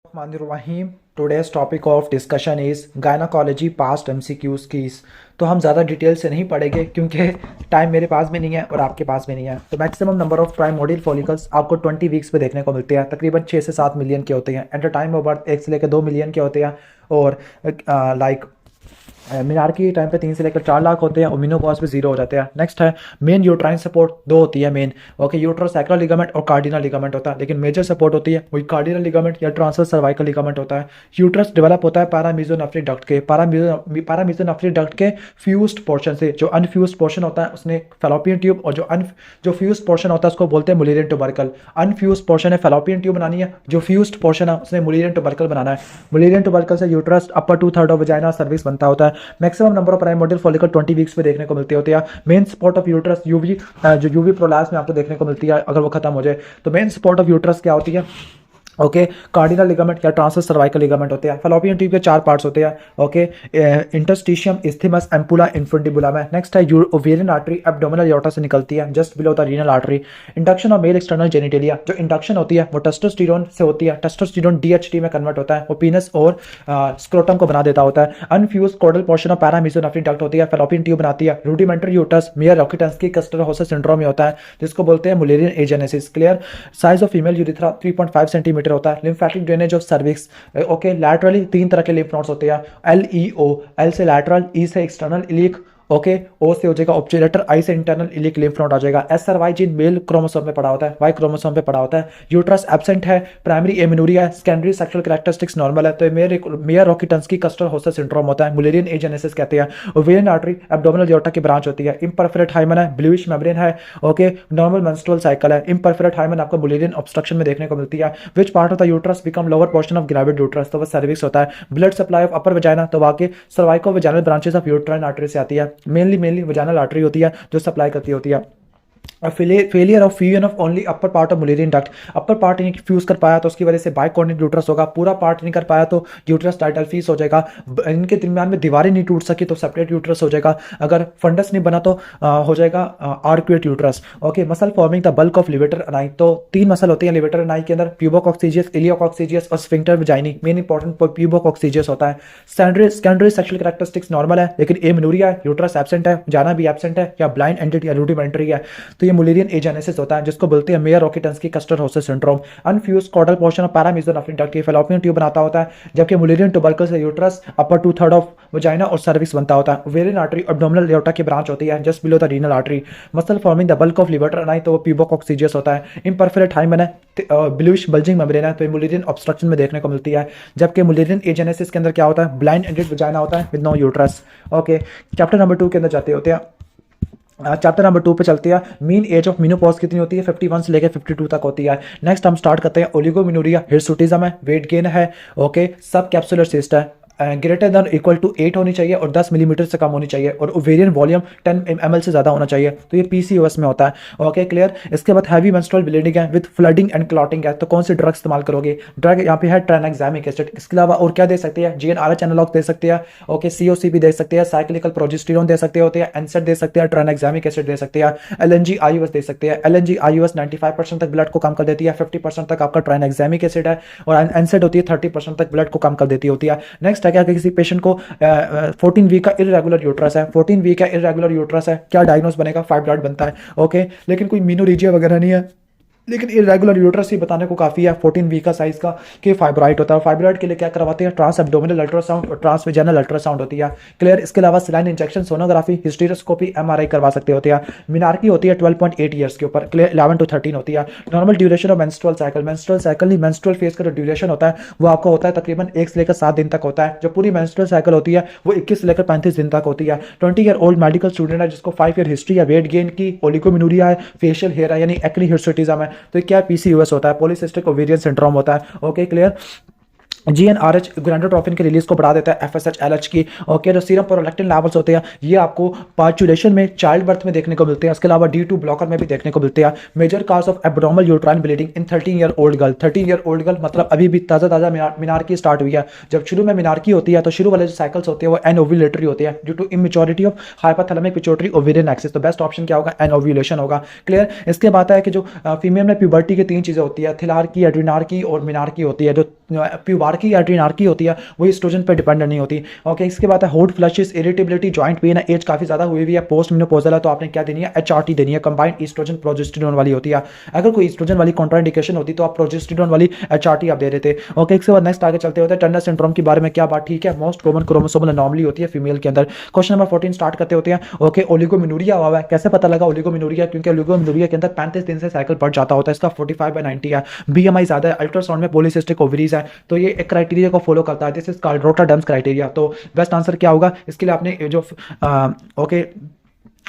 Rahim. Today's topic of discussion is gynecology past MCQs keys. तो हम ज़्यादा detail से नहीं पढ़ेंगे क्योंकि टाइम मेरे पास भी नहीं है और आपके पास भी नहीं है। तो maximum number of primordial follicles आपको 20 वीक्स पे देखने को मिलते हैं। तकरीबन 6 से 7 मिलियन के होते हैं। At the time of birth 1 से लेकर 2 मिलियन के होते हैं और मीनार की टाइम पे 3 से लेकर 4 लाख होते हैं और मिनोपॉज पे 0 हो जाते हैं। नेक्स्ट है मेन यूट्राइन सपोर्ट 2 होती है मेन। ओके, यूट्रोसैक्रल लिगामेंट और कार्डिनल लिगामेंट होता है, लेकिन मेजर सपोर्ट होती है वही कार्डिनल लिगामेंट या ट्रांसवर्स सर्वाइकल लिगामेंट होता है। यूट्रस डेवलप होता है पैरामीजोनेफ्रिक डक्ट के पैरामीजोनेफ्रिक डक्ट के फ्यूज्ड पोर्शन से। जो अनफ्यूज्ड पोर्शन होता है उसने फेलोपियन ट्यूब, और जो फ्यूज्ड पोर्शन होता है उसको बोलते हैं मुलेरियन ट्यूबरकल। अनफ्यूज्ड पोर्शन है फेलोपियन ट्यूब बनानी है, जो फ्यूज्ड पोर्शन है उसने मुलेरियन ट्यूबरकल बनाना है। मुलेरियन ट्यूबरकल से uterus upper 2/3 of vagina cervix बनता होता है। Maximum number of primordial follicle 20 weeks में देखने को मिलती होती है। मेन स्पॉट ऑफ यूट्रस जो यूवी प्रोलास में आपको देखने को मिलती है, अगर वो खत्म हो जाए तो मेन स्पॉट ऑफ यूट्रस क्या होती है? ओके, कार्डिनल लिगामेंट या ट्रांसवर्स सर्वाइकल लिगामेंट होते हैं। फेलोपियन ट्यूब के 4 पार्ट्स होते हैं। ओके, इंटरस्टिशियम, इस्थीमस, एम्पुला, इन्फुंडिबुलम है। नेक्स्ट है ओवेरियन आर्टरी एब्डोमिनल एओर्टा से निकलती है just below the renal artery. Induction of male external genitalia, जो इंडक्शन होती है वो टेस्टोस्टेरोन से होती है। टेस्टोस्टेरोन डीएचटी में कन्वर्ट होता है, वो पीनस और स्क्रोटम को बना देता होता है। Unfused caudal portion of paramesonephric duct होती है, फेलोपियन ट्यूब बनाती है। Rudimentary uterus Mayer Rokitansky Kuster syndrome में होता है, जिसको बोलते हैं Mullerian agenesis. Clear? Size of female urethra 3.5 centimetre होता है। Lymphatic drainage of cervix. Okay, laterally 3 तरह के लिम्फ नोड्स होते हैं। LEO, L से लैटरल, E से एक्सटर्नल इलिक, ओके, O से हो जाएगा ऑब्चुलेटर, I से इंटरनल इलिक लिम्फ नोड आ जाएगा। SRY जीन मेल क्रोमोसोम में पड़ा होता है, Y क्रोमोसोम पे पड़ा होता है। यूट्रस एब्सेंट है, प्राइमरी एमिनूरिया है, सेकेंडरी सेक्सुअल कैरेक्टरिस्टिक्स नॉर्मल है। तो mayor Rokitansky Kuster Hauser syndrome होता है, मुलेरियन एजेनेसिस कहते हैं। ओवेरियन आर्टरी एब्डोमिनल एओर्टा की ब्रांच होती है। इम्परफोरेट हाइमन है, ब्लूइश मेम्ब्रेन है। ओके, नॉर्मल मेंस्ट्रुअल साइकिल है। इम्परफोरेट हाइमन आपको मुलेरियन ऑब्स्ट्रक्शन में देखने को मिलती है। Which part of the uterus become lower portion of gravid uterus? तो वो सर्विक्स होता है। Blood supply of upper vagina, तो वाकई सर्वाइको vaginal branches of uterine artery से आती है। मेनली वजाइनल आर्टरी होती है जो सप्लाई करती होती है। Failure of fusion of only upper part of Mullerian duct, upper part नहीं फ्यूज कर पाया तो उसकी वजह से बाइकॉर्निक यूट्रस होगा। पूरा पार्ट नहीं कर पाया तो यूट्रस टाइटल फीस हो जाएगा। इनके दरमियान में दीवारें नहीं टूट सकी तो सेपरेट यूट्रस हो जाएगा। अगर फंडस नहीं बना तो हो जाएगा arcuate uterus. Okay, muscle forming the bulk of levator ani, तो 3 मसल होते हैं लिवेटर अनाई के अंदर, प्यूबोकॉक्सिजियस, इलियोकॉक्सिजियस और स्फिंक्टर वजाइनी। मेन इंपॉर्टेंट प्यूबोकॉक्सिजियस होता है। सेकेंडरी सेक्सुअल कैरेक्टरिस्टिक्स नॉर्मल है, लेकिन एमिनूरिया है, यूट्रस एब्सेंट है, जाना भी एब्सेंट है, या ब्लाइंड एंडेड या रूडिमेंटरी है। तो ये मुलेरियन एजेनेसिस होता है, जिसको बोलते हैं Mayer Rokitansky Kuster Hauser syndrome. Unfused caudal portion of paramesonephric duct fallopian tube बनाता होता है, जबकि मुलेरियन ट्यूबरकल से यूट्रस अपर 2/3 ऑफ वजाइना और सर्विक्स बनता होता है। ओवेरियन आर्टरी एब्डोमिनल एओर्टा की ब्रांच होती है just below the renal artery. Muscle forming the bulk of levator ani, तो वो प्यूबोकॉक्सिजियस होता है। इम्परफोरेट हाइमन है, ब्लूइश बल्जिंग मेम्ब्रेन है, तो मुलेरियन ऑब्स्ट्रक्शन में देखने को मिलती है। जबकि मुलेरियन एजेनेसिस के अंदर क्या होता है? ब्लाइंड एंडेड वजाइना होता है with no uterus. Okay, chapter number 2 के अंदर जाते होते हैं। चैप्टर नंबर 2 पे चलते हैं। मीन एज ऑफ मिनोपॉज कितनी होती है? 51 से लेकर 52 तक होती है। नेक्स्ट हम स्टार्ट करते हैं। ओलिगोमिनूरिया, हिर्सुटिज्म है, वेट गेन है। ओके, सब कैप्सुलर सिस्ट है, ग्रेटर देन इक्वल टू 8 होनी चाहिए और 10 मिलीमीटर से कम होनी चाहिए, और ओवेरियन वॉल्यूम 10 ml से ज़्यादा होना चाहिए। तो ये PCOS में होता है। Okay, clear? इसके बाद हैवी मेंस्ट्रुअल ब्लीडिंग है विद फ्लडिंग एंड क्लॉटिंग है, तो कौन सी ड्रग इस्तेमाल करोगे? ड्रग यहाँ पे है ट्राइनेक्सामिक एसिड। इसके अलावा और क्या दे सकते हैं? GnRH एनालॉग दे सकते हैं। ओके, COC भी दे सकते हैं, साइक्लिकल प्रोजेस्टेरोन दे सकते होते हैं, एनसेड दे सकते हैं, ट्राइनेक्सामिक एसिड दे सकते हैं, LNG-IUS दे सकते हैं। LNG-IUS 95% तक ब्लड को कम कर देती है, 50% तक आपका ट्राइनेक्सामिक एसिड है, और एनसेड होती है 30% तक ब्लड को कम कर देती होती है। नेक्स्ट है क्या? किसी पेशेंट को 14 वीक का इरेगुलर यूट्रस है, 14 वीक का इरेगुलर यूट्रस है, क्या डायग्नोस बनेगा? फाइब्रॉइड बनता है। ओके, लेकिन कोई मीनोरेजिया वगैरह नहीं है, लेकिन इरेगुलर यूट्रस ही बताने को काफ़ी है 14 वीक का साइज का कि फाइब्रॉइड होता है। फाइब्रॉइड के लिए क्या करवाते हैं? ट्रांस एब्डोमिनल अल्ट्रासाउंड और ट्रांस वेजाइनल अल्ट्रासाउंड होती है। क्लियर? इसके अलावा saline injection, sonography, hysteroscopy, MRI करवा सकते होते हैं। मिनार्की होती है 12.8 ईयर्स के ऊपर। क्लियर? 11 to 13 होती है। Normal duration of menstrual cycle नहीं, मेंस्ट्रुअल फेज का जो ड्यूरेशन होता है वो आपको होता है तकरीबन 1 से लेकर 7 दिन तक होता है। जो पूरी मेंस्ट्रुअल साइकिल होती है वो 21 से लेकर 35 दिन तक होती है। 20 ईयर ओल्ड मेडिकल स्टूडेंट है जिसको 5 ईयर हिस्ट्री या वेट गेन की, ओलिगोमिनूरिया है, फेशियल हेयर है यानी एक्ने हिर्सुटिज्म है, तो क्या PCOS होता है, पॉलीसिस्टिक ओवेरियन सिंड्रोम होता है। Okay, clear? GnRH गोनाडोट्रोपिन की रिलीज को बढ़ा देता है, FSH LH की। ओके, जो सीरम प्रोलैक्टिन लेवल्स होते हैं ये आपको पार्चुलेशन में, चाइल्ड बर्थ में देखने को मिलते हैं। इसके अलावा D2 ब्लॉकर में भी देखने को मिलते हैं। Major cause of abdominal uterine bleeding in 13-year-old girl. 13-year-old girl मतलब अभी भी ताज़ा मिनारकी स्टार्ट हुई है। जब शुरू में मिनारकी होती है तो शुरू वाले जो साइकिल्स होते हैं वो एनओव्यूलेटरी होते हैं due to immaturity of hypothalamic pituitary ovarian axis. तो बेस्ट ऑप्शन क्या होगा? एनओव्यूलेशन होगा। क्लियर। इसके बाद है कि जो फीमेल में प्यूबर्टी की 3 चीज़ें होती है, थिलार्की, एड्रीनार्की और मिनार्की होती है। जो प्यूबार्की, एड्रीनार्की होती है वो ईस्ट्रोजन पर डिपेंडेंट नहीं होती। ओके, इसके बाद है hot flushes, irritability, joint pain है, एज काफी ज्यादा हुई हुई है, पोस्ट मेनोपॉजल है, तो आपने क्या देनी है? HRT देनी है, कंबाइंड ईस्ट्रोजन प्रोजेस्टेरोन वाली होती है। अगर कोई ईस्ट्रोजन वाली कॉन्ट्राइंडिकेशन होती तो आप प्रोजेस्टेरोन वाली HRT आप दे देते। ओके, इसके बाद नेक्स्ट आगे चलते होते हैं टर्नर सिंड्रोम के बारे में क्या बात? ठीक है, मोस्ट कॉमन क्रोमोसोमल अनोमली होती है फीमेल के अंदर। क्वेश्चन नंबर 14 स्टार्ट करते होते हैं। ओके, ओलिगोमिनूरिया हुआ है। कैसे पता लगा ओलिगोमिनूरिया? क्योंकि ओलिगोमिनूरिया के अंदर 35 दिन से साइकिल बढ़ जाता होता है। इसका 45/90 है। BMI ज्यादा है, अल्ट्रासाउंड में पॉलीसिस्टिक ओवरीज है, तो ये एक क्राइटेरिया को फॉलो करता है। This is called Rotterdam's criteria. तो बेस्ट आंसर क्या होगा इसके लिए? आपने जो ओके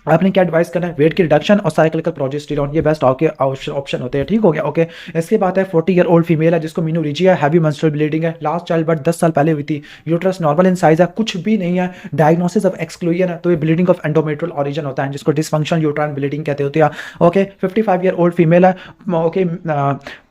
आपने क्या एडवाइस करना है? वेट की रिडक्शन और साइक्लिकल प्रोजेस्टेरॉन, ये बेस्ट ऑप्शन होते हैं। ठीक हो गया। ओके, इसके बाद है 40-year-old फीमेल है जिसको मीनोरेजिया, हैवी मेंस्ट्रुअल ब्लीडिंग है, लास्ट चाइल्ड बर्थ 10 साल पहले हुई थी, यूट्रस नॉर्मल इन साइज है, कुछ भी नहीं है, डायग्नोसिस ऑफ एक्सक्लूजन है, तो ये ब्लीडिंग ऑफ एंडोमेट्रियल ओरिजिन होता है जिसको डिसफंक्शन यूट्राइन ब्लीडिंग कहते होते हैं। ओके, 55-year-old फीमेल है। ओके,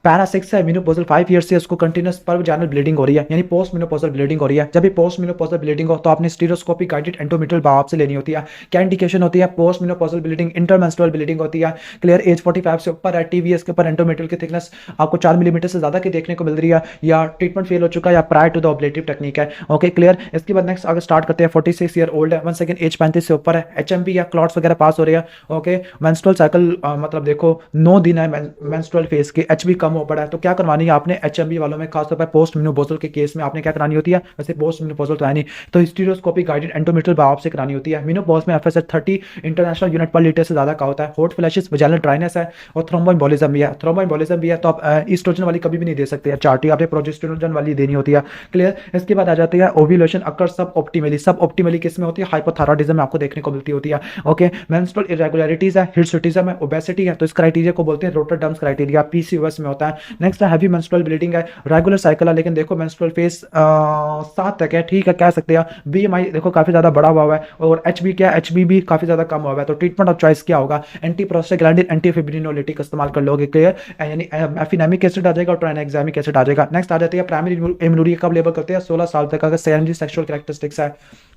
पैरा 6 है, मेनोपॉजल 5 ईयर से उसको कंटिन्यूस परवजाइनल ब्लीडिंग हो रही है, यानी पोस्ट मेनोपॉजल ब्लीडिंग हो रही है। जब भी पोस्ट मेनोपॉजल ब्लीडिंग हो तो आपने स्टीरोस्कोपी गाइडेड एंडोमेट्रियल बायोप्सी लेनी होती है। क्या इंडिकेशन होती है? Post menopausal bleeding, intermenstrual bleeding होती है। क्लियर। एज 45 से ऊपर है, TVS के ऊपर एंडोमेट्रियल की थिकनेस आपको 4 मिलीमीटर से ज्यादा की देखने को मिल रही है, या ट्रीटमेंट फेल हो चुका है, या प्रायर टू द ऑब्लेटिव टेक्निक है। Okay, clear. इसके बाद नेक्स्ट आगे स्टार्ट करते हैं। 46-year-old है, वन सेकंड, एज 35 से ऊपर है, HMP या क्लॉट्स वगैरह पास हो रही है। ओके, मेंस्ट्रुअल साइकिल मतलब देखो 9 दिन है मेंस्ट्रुअल फेज के, HB कम हो पड़ा है, तो क्या करवानी है आपने? HMB वालों में खासतौर पर पोस्ट मेनोपॉजल के केस में आपने क्या करानी होती है? वैसे पोस्ट मेनोपॉजल तो है नहीं, तो हिस्टेरोस्कोपी गाइडेड एंडोमेट्रियल बायोप्सी करानी होती है। मेनोपॉज में FSH 30 इंटरनेशनल यूनिट पर लीटर से ज्यादा का होता है। हॉट फ्लैशेस, वजाइनल ड्राइनेस है, और थ्रोम्बोएम्बोलिज्म भी है। थ्रोम्बोएम्बोलिज्म भी है तो आप ईस्ट्रोजन वाली कभी भी नहीं दे सकते, HRT आपने प्रोजेस्टेरोन वाली देनी होती है। क्लियर। इसके बाद आ जाती है ओव्यूलेशन अकर सब ऑप्टिमली। सब ऑप्टिमली किस में होती है? हाइपोथायरॉइडिज्म में आपको देखने को मिलती होती है। ओके, मेंस्ट्रुअल इरेगुलरिटीज है, हिर्सुटिज्म है, ओबेसिटी है, तो इस क्राइटेरिया को बोलते हैं रोटरडम्स क्राइटेरिया, PCOS में होता है। नेक्स्ट है हैवी मेंस्ट्रुअल ब्लीडिंग है, रेगुलर साइकिल है, लेकिन देखो मेंस्ट्रुअल फेज 7 तक है, ठीक है, कह सकते हैं। BMI देखो काफी ज्यादा बड़ा हुआ है, और HB क्या है? HB भी काफी ज्यादा कम हुआ है, तो ट्रीटमेंट ऑफ चॉइस क्या होगा? एंटी प्रोस्टाग्लैंडिन, एंटी फिब्रिनोलिटिक इस्तेमाल कर लोगे। क्लियर। यानी एफिनेमिक एसिड आ जाएगा और ट्राइनेक्सामिक एसिड आ जाएगा। नेक्स्ट आ जाती है प्राइमरी एमेनोरिया, कब लेबल करते हैं? 16 साल तक, अगर सेकेंडरी सेक्सुअल कैरेक्टरिस्टिक्स है।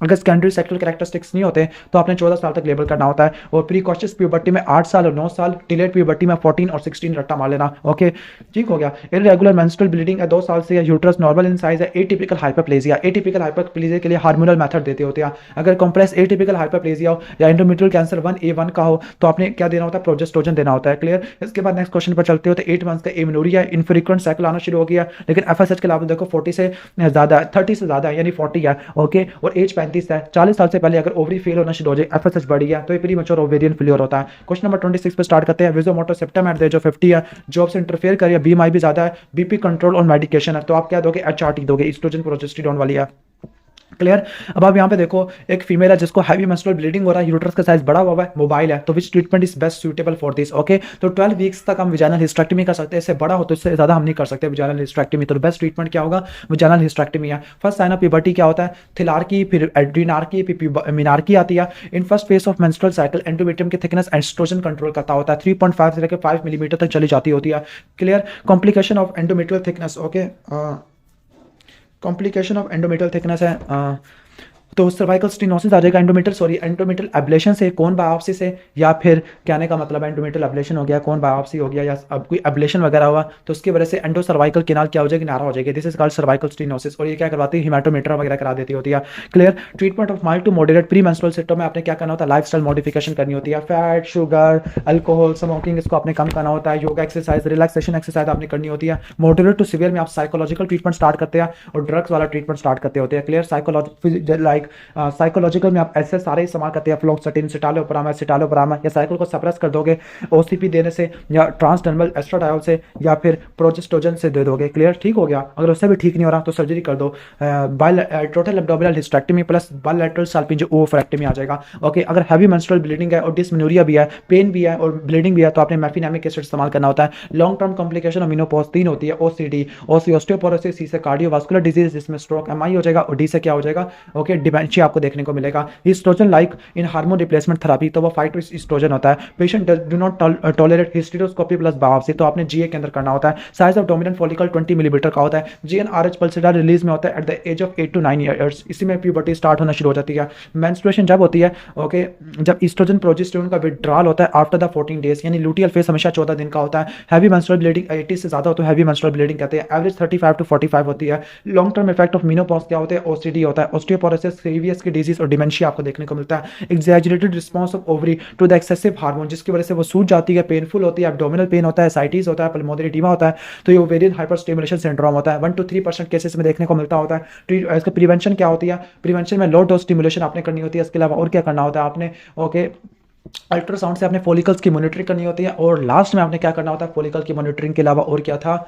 अगर सेकेंडरी सेक्सुअल कैरेक्टरिस्टिक्स नहीं होते तो आपने 14 साल तक लेबल करना होता है, और प्रीकॉशियस प्यूबर्टी में 8 साल और 9 साल, डिलेड प्यूबर्टी में 14 और 16 रट्टा मार लेना। ओके, ठीक हो गया। इरेगुलर मेंस्ट्रुअल ब्लीडिंग है 2 साल से, या यूट्रस नॉर्मल इन साइज है, एटिपिकल हाइपरप्लेजिया। एटिपिकल हाइपरप्लेजिया के लिए हार्मोनल मेथड देते होते हैं। अगर कॉम्प्लेक्स एटिपिकल हाइपरप्लेजिया हो या एंडोमेट्रियल कैंसर 1A1 का हो तो आपने क्या देना होता है? प्रोजेस्टेरोन देना होता है। क्लियर। इसके बाद नेक्स्ट क्वेश्चन पर चलते होते 8 मंथ्स का एमेनोरिया, इनफ्रीक्वेंट साइकिल आना शुरू हो गया, लेकिन FSH के अलावा देखो 40 से ज्यादा, 30 से ज्यादा है, यानी 40 है। ओके, और एज 35 है, 40 साल से पहले अगर ओवरी फेल होना शुरू हो जाए, FSH बढ़ गया, तो ये प्रीमैच्योर ओवेरियन फेलियर होता है। क्वेश्चन नंबर 26 पे स्टार्ट करते हैं। Vasomotor septum at the age of 50 है, जॉब से इंटरफेयर कर रही है, BMI भी ज्यादा है, BP कंट्रोल और मेडिकेशन है, तो आप क्या दोगे? HRT दोगे, ईस्ट्रोजन प्रोजेस्टेरोन वाली है। क्लियर। अब आप यहाँ पे देखो एक फीमेल है जिसको हैवी मेंस्ट्रुअल ब्लीडिंग हो रहा है, यूट्रस का साइज बड़ा हुआ है, मोबाइल है, तो विच treatment is best suitable for this? Okay, तो 12 वीक्स तक हम विजाइनल हिस्टेक्टमी कर सकते हैं, इससे बड़ा हो तो इससे ज्यादा हम नहीं कर सकते विजाइनल हिस्टेक्टमी, तो बेस्ट ट्रीटमेंट क्या होगा? विजाइनल हिस्टेक्टमी है। फर्स्ट साइन ऑफ प्यूबर्टी क्या होता है? थिलार्की, फिर एड्रीनार्की, फिर मिनार्की आती है। In first phase of menstrual cycle endometrium की थिकनेस एस्ट्रोजन कंट्रोल करता होता है, 3.5 से लेकर 5 मिलीमीटर तक चली जाती होती है। Clear. Complication of endometrial thickness, okay, complication of endometrial thickness है तो सर्वाइकल स्टेनोसिस आ जाएगा, एंडोमेट्रियल एब्लेशन से, कौन बायोप्सी से, या फिर कहने का मतलब एंडोमेट्रियल एब्लेशन हो गया, कौन बायोप्सी हो गया, या अब कोई एब्लेशन वगैरह हुआ तो उसकी वजह से एंडो सर्वाइकल केनाल क्या हो जाएगी? नारा हो जाएगी। This is called cervical stenosis, और ये क्या करवाती है? हिमेटोमीटर वगैरह करा देती होती है। Clear. Treatment of mild to moderate premenstrual symptom में आपने क्या करना होता है? लाइफस्टाइल मॉडिफिकेशन करनी होती है, फैट, शुगर, अल्कोहल, स्मोकिंग, इसको आपने कम करना होता है, योगा एक्सरसाइज, रिलैक्सेशन एक्सरसाइज आपने करनी होती है। मॉडरेट टू सीवियर में आप साइकोलॉजिकल ट्रीटमेंट स्टार्ट करते हैं और ड्रग्स वाला ट्रीटमेंट स्टार्ट करते होते हैं। Clear. Psychology like like psychological में आप ऐसे सारे इस्तेमाल करते हैं, फ्लोक्सेटिन, सिटालोप्राम या साइकिल को सप्रेस कर दोगे ओसीपी देने से या ट्रांसडर्मल एस्ट्राडायोल से या फिर प्रोजेस्टोजन से दे दोगे। क्लियर, ठीक हो गया। अगर उससे भी ठीक नहीं हो रहा तो सर्जरी कर दो, total abdominal hysterectomy plus bilateral salpingo oophorectomy आ जाएगा। ओके, अगर हैवी मेंस्ट्रुअल ब्लीडिंग है और डिस्मेनोरिया भी है, पेन भी है और ब्लीडिंग भी है, तो आपने मेफिनेमिक एसिड इस्तेमाल करना होता है। लॉन्ग टर्म कॉम्प्लिकेशन और मेनोपॉज 3 होती है, ओसीडी, ऑस्टियोपोरोसिस, सी से कार्डियोवास्कुलर डिजीज जिसमें स्ट्रोक, एमआई हो जाएगा, और डी से क्या हो जाएगा, ओके, डिमेंशिया आपको देखने को मिलेगा। Estrogen like in hormone replacement therapy, तो वो फाइट ईस्ट्रोजन होता है। Patient do not tolerate hysteroscopy plus biopsy, तो आपने जीए के अंदर करना होता है। Size of dominant follicle 20 millimetre का होता है। जीएनआरएच पल्सेडार रिलीज में होता है at the age of 8 to 9 years, इसी में प्यूबर्टी स्टार्ट होना शुरू हो जाती है। मेंस्ट्रुएशन जब होती है, ओके, जब ईस्ट्रोजन प्रोजेस्टेरोन का विड्रॉल होता है आफ्टर द 14 डेज, यानी लुटियल फेज हमेशा 14 दिन का होता है। हैवी मेंस्ट्रुअल ब्लीडिंग 80 से ज्यादा हो तो हैवी मेंस्ट्रुअल ब्लीडिंग कहते हैं। एवरेज 35 to 45 होती है। Long term effect of menopause क्या होते हैं, ओसीडी होता है, ऑस्टियोपोरोसिस, सीवीएस की डिजीज और डिमेंशिया आपको देखने को मिलता है। Exaggerated response of ovary to the excessive hormone, जिसकी वजह से वो सूज जाती है, पेनफुल होती है, एब्डोमिनल पेन होता है, साइटिस होता है, पल्मोनरी एडिमा होता है, तो ये ओवेरियन हाइपरस्टिमुलेशन सिंड्रोम होता है। 1 to 3% केसेस में देखने को मिलता होता है। इसका प्रिवेंशन क्या होती है, प्रिवेंशन में लो डोज स्टिमुलेशन आपने करनी होती है। इसके अलावा और क्या करना होता है आपने, ओके, अल्ट्रासाउंड से आपने फॉलिकल्स की मॉनिटरिंग करनी होती है। और लास्ट में आपने क्या करना होता है, फॉलिकल की मॉनिटरिंग के अलावा और क्या था,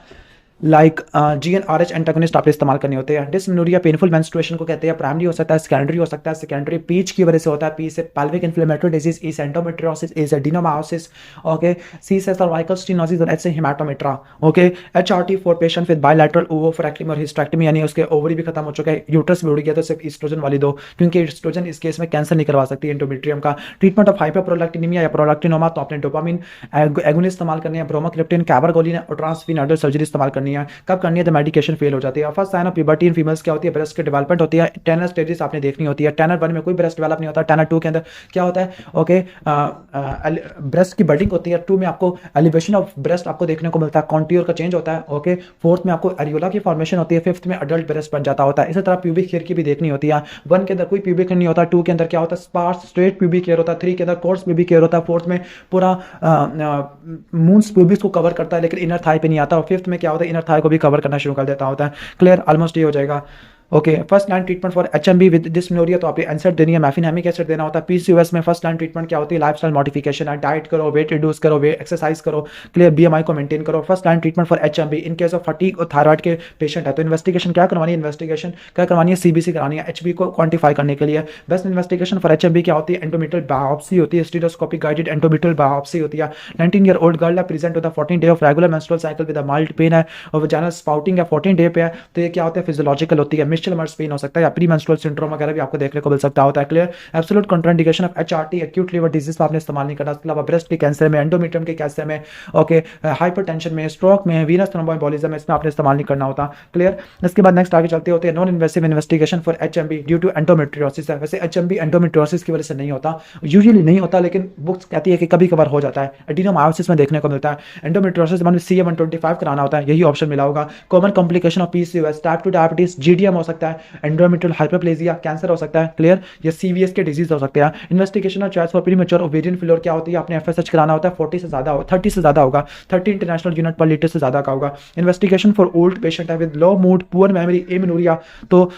लाइक जीएनआरएच एंटागोनिस्ट आपने इस्तेमाल करने होते हैं। डिस्मेनोरिया पेनफुल मेंस्ट्रुएशन को कहते हैं, प्राइमरी हो सकता है, सेकेंडरी हो सकता है। सेकेंडरी पीच की वजह से होता है, पी से पेल्विक इन्फ्लेमेटरी डिजीज, ई से एंडोमेट्रियोसिस, ए से एडिनोमायोसिस, ओके, सी से सर्वाइकल स्टेनोसिस और एच से haematometra. Okay, HRT for patient with bilateral oophorectomy और हिस्टेक्टमी, यानी उसके ओवरी भी खत्म हो चुका है, यूट्रस भी उड़ गया, तो सिर्फ ईस्ट्रोजन वाली दो, क्योंकि ईस्ट्रोजन इस केस में कैंसर नहीं करवा सकती एंडोमेट्रियम का। ट्रीटमेंट ऑफ हाइपरप्रोलैक्टिनिमिया या प्रोलैक्टिनोमा, तो आपने डोपामिन एगोनिस्ट इस्तेमाल करनी है, ब्रोमोक्रिप्टिन, कैबारगोलिन और ट्रांसफिनाइडल सर्जरी इस्तेमाल करनी है। कब करनी है, मेडिकेशन फेल हो जाती है। First sign of puberty in females क्या होती है, ब्रेस्ट की डेवलपमेंट होती है। टेनर स्टेजेस आपने देखनी होती है। टेनर 1 में कोई ब्रेस्ट डेवलप नहीं होता, टेनर 2 के अंदर क्या होता है, ओके, ब्रेस्ट की बडिंग होती है। 2 में आपको एलिवेशन ऑफ ब्रेस्ट आपको देखने को मिलता है, कॉन्ट्योर का चेंज होता है। ओके, 4th में आपको एरियोला की फॉर्मेशन होती है। 5th में अडल्ट ब्रेस्ट बन जाता होता है। इसी तरह प्यूबिक हेयर की भी देखनी होती है। 1 के अंदर कोई प्यूबिक नहीं होता, 2 के अंदर क्या होता है, स्पार्स स्ट्रेट प्यूबिक हेयर होता है, 3 के अंदर कोर्स प्यूबिक हेयर होता है, 4th में पूरा मून्स प्यूबिक्स को कवर करता है लेकिन इनर थाई पे नहीं आता, और 5th में क्या होता है, इनर थाई को भी कवर करना शुरू कर देता होता है। क्लियर, ऑलमोस्ट ये हो जाएगा। Okay, first line treatment for HMB with dysmenorrhoea, तो आपने एंसर देनी है, मेफिनेमिक एसिड देना होता है। पीसीओएस में फर्स्ट लाइन ट्रीटमेंट क्या होती है, लाइफस्टाइल मॉडिफिकेशन है, डाइट करो, वेट रिड्यूस करो, वेट एक्सरसाइज करो, क्लियर, बीएमआई को मेंटेन करो। First line treatment for HMB in case of fatigue और थायराइड के पेशेंट है तो इन्वेस्टिगेशन क्या करवानी है, इन्वेस्टिगेशन क्या करवानी है, सीबीसी करानी है एचबी को क्वांटिफाई करने के लिए। बेस्ट इन्वेस्टिगेशन फॉर एचएमबी क्या होती है, एंडोमेट्रियल बायोप्सी होती है, स्टीरियोस्कोपिक गाइडेड एंडोमेट्रियल बायोप्सी होती है। 19 ईयर ओल्ड गर्ल है, present with 14 day of regular menstrual cycle with mild pain है और वजाइनल स्पाउटिंग है, 14 डे पे है, तो ये क्या होता है, फिजियोलॉजिकल होती है। मिस्चल मर्स पेन हो सकता है या प्री मेंस्ट्रुअल सिंड्रोम वगैरह भी आपको देखने को मिल सकता होता है। Clear, absolute contraindication of HRT acute liver disease पर आपने इस्तेमाल नहीं करना। इसके अलावा ब्रेस्ट के कैंसर में, एंडोमेट्रियम के कैंसर में, ओके, हाइपरटेंशन में, स्ट्रोक में, वीनस थ्रोम्बोएम्बोलिज्म में, इसमें आपने इस्तेमाल नहीं करना होता। क्लियर, इसके बाद नेक्स्ट आगे चलते होते हैं non invasive investigation for HMB due to endometriosis है। वैसे एचएमबी एंडोमेट्रियोसिस की वजह से नहीं होता, यूजुअली नहीं होता, लेकिन बुक्स कहती है कि कभी कभार हो जाता है। एडिनोमायोसिस में देखने को मिलता है। एंडोमेट्रियोसिस में CA-125 कराना होता है, यही ऑप्शन मिला होगा। Common complication of PCOS, type 2 diabetes, GDM हो सकता है, एंडोमेट्रियल हाइपरप्लेजिया, कैंसर हो सकता है। क्लियर, ये सीवीएस के डिजीज हो सकते हैं। Investigation of choice for premature ovarian failure क्या होती है, आपने एफएसएच कराना होता है, 40 से ज्यादा, 30 से ज्यादा होगा, 30 इंटरनेशनल यूनिट पर लीटर से ज्यादा का होगा। इन्वेस्टिगेशन फॉर ओल्ड पेशेंट है with low mood, poor memory, amenorrhoea, तो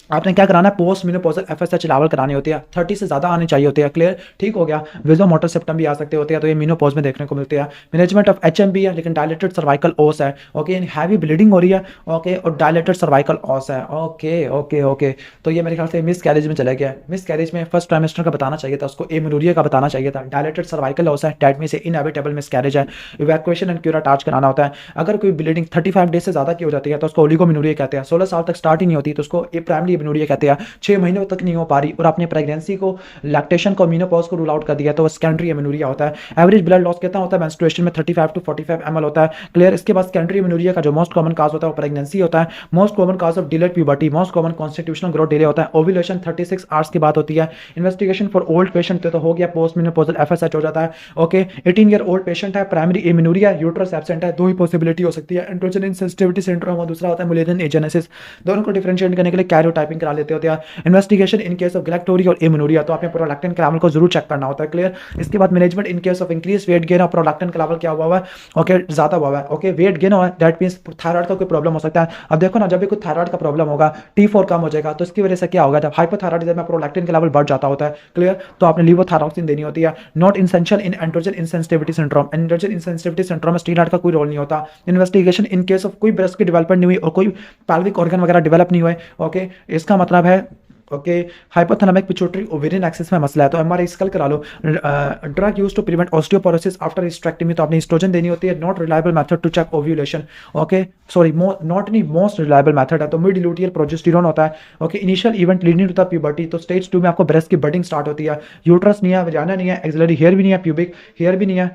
आपने क्या कराना है, पोस्ट मेनोपॉजल एफएसएच लेवल करानी होती है, 30 से ज्यादा आनी चाहिए होती है। क्लियर, ठीक हो गया। विजो मोटर सिम्टम भी आ सकते होते हैं, तो ये मेनोपॉज में देखने को मिलते हैं। मैनेजमेंट ऑफ एचएमबी है लेकिन डायलेटेड सर्वाइकल ओस है, ओके, हैवी ब्लीडिंग हो रही है, ओके, और डायलेटेड सर्वाइकल ओस है, ओके ओके ओके, तो ये मेरे ख्याल से मिस कैरेज में चला गया। मिस कैरेज में फर्स्ट ट्राइमेस्टर का बताना चाहिए था, उसको एमेनोरिया का बताना चाहिए था। डायलेटेड सर्वाइकल ओस है, डेट में से इनएविटेबल मिस कैरेज है। इवैक्यूएशन एंड क्यूराटाज कराना होता है। अगर कोई ब्लीडिंग 35 डेज से ज्यादा की हो जाती है तो उसको ओलिगोमेनोरिया कहते हैं। 16 साल तक स्टार्ट ही नहीं होती तो उसको प्राइमरी एमेनोरिया कहते हैं। 6 महीनों तक नहीं हो पा रही और आपने प्रेगनेंसी को, लैक्टेशन को, मेनोपॉज को रूल आउट कर दिया तो वो सेकेंडरी एमेनोरिया होता है। एवरेज ब्लड लॉस कितना होता है मेंस्ट्रुएशन में, 35 to 45 ml होता है। क्लियर, इसके बाद सेकेंडरी एमेनोरिया का जो मोस्ट कॉमन काज होता है वो प्रेगनेंसी होता है। Most common cause of delayed puberty, most common constitutional growth delay होता है। ओव्यूलेशन 36 आवर्स के बाद होती है। इन्वेस्टिगेशन फॉर ओल्ड पेशेंट तो हो गया, पोस्ट मेनोपॉजल एफएसएच हो जाता है। ओके, 18 ईयर ओल्ड पेशेंट है, प्राइमरी एमेनोरिया, यूट्रस एब्सेंट है, दो ही पॉसिबिलिटी हो सकती है, एंड्रोजन इनसेंसिटिविटी सिंड्रोम और दूसरा होता है मुलेरियन एजेनेसिस। दोनों को डिफरेंशिएट करने के लिए कैरियोटाइप टाइपिंग करा लेते होते हैं। इन्वेस्टिगेशन इन केस ऑफ गैलेक्टोरी और एमेनोरिया, तो आपने प्रोलैक्टिन के लेवल को जरूर चेक करना होता है। क्लियर। इसके बाद management in case of increase weight gain और प्रोलैक्टिन का लेवल क्या हुआ है, ओके ज्यादा हुआ है, ओके वेट गेन हुआ है, दैट मींस थायराइड का कोई प्रॉब्लम हो सकता है। अब देखो ना, जब भी कोई थायराइड का प्रॉब्लम होगा, T4 कम हो जाएगा, तो इसकी वजह से क्या होगा, जब हाइपोथायराइडिज्म में प्रोलैक्टिन का लेवल बढ़ जाता होता है। क्लियर। तो आपने लीवोथायरॉक्सिन देनी होती है। Not essential in androgen insensitivity syndrome, androgen insensitivity syndrome में स्टीरॉयड का कोई रोल नहीं होता। इन्वेस्टिगेशन इन केस ऑफ कोई ब्रेस्ट की डेवलपमेंट नहीं हुई और कोई पैल्विक ऑर्गन वगैरह डेवलप नहीं हुए, ओके इसका मतलब है okay hypothalamic pituitary ovarian axis में मसला है, तो एमआरआई स्कल करा लो। Drug use to prevent osteoporosis after hysterectomy, तो आपने एस्ट्रोजन देनी होती है। Not reliable method to check ovulation, okay sorry not नहीं मोस्ट रिलायबल मेथड है, तो मिड लूटियल प्रोजेस्टेरोन होता है। Okay initial event leading to the puberty, तो स्टेज 2 में आपको ब्रेस्ट की बडिंग स्टार्ट होती है। यूट्रस नहीं है, वजाना नहीं है, एक्सिलरी हेयर भी नहीं है, प्यूबिक हेयर भी नहीं है,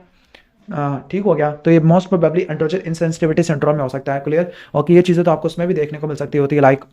ठीक हो गया। तो ये most probably androgen insensitivity syndrome में हो सकता है। क्लियर। ओके ये चीज़ें तो आपको उसमें भी देखने को मिल सकती होती है, लाइक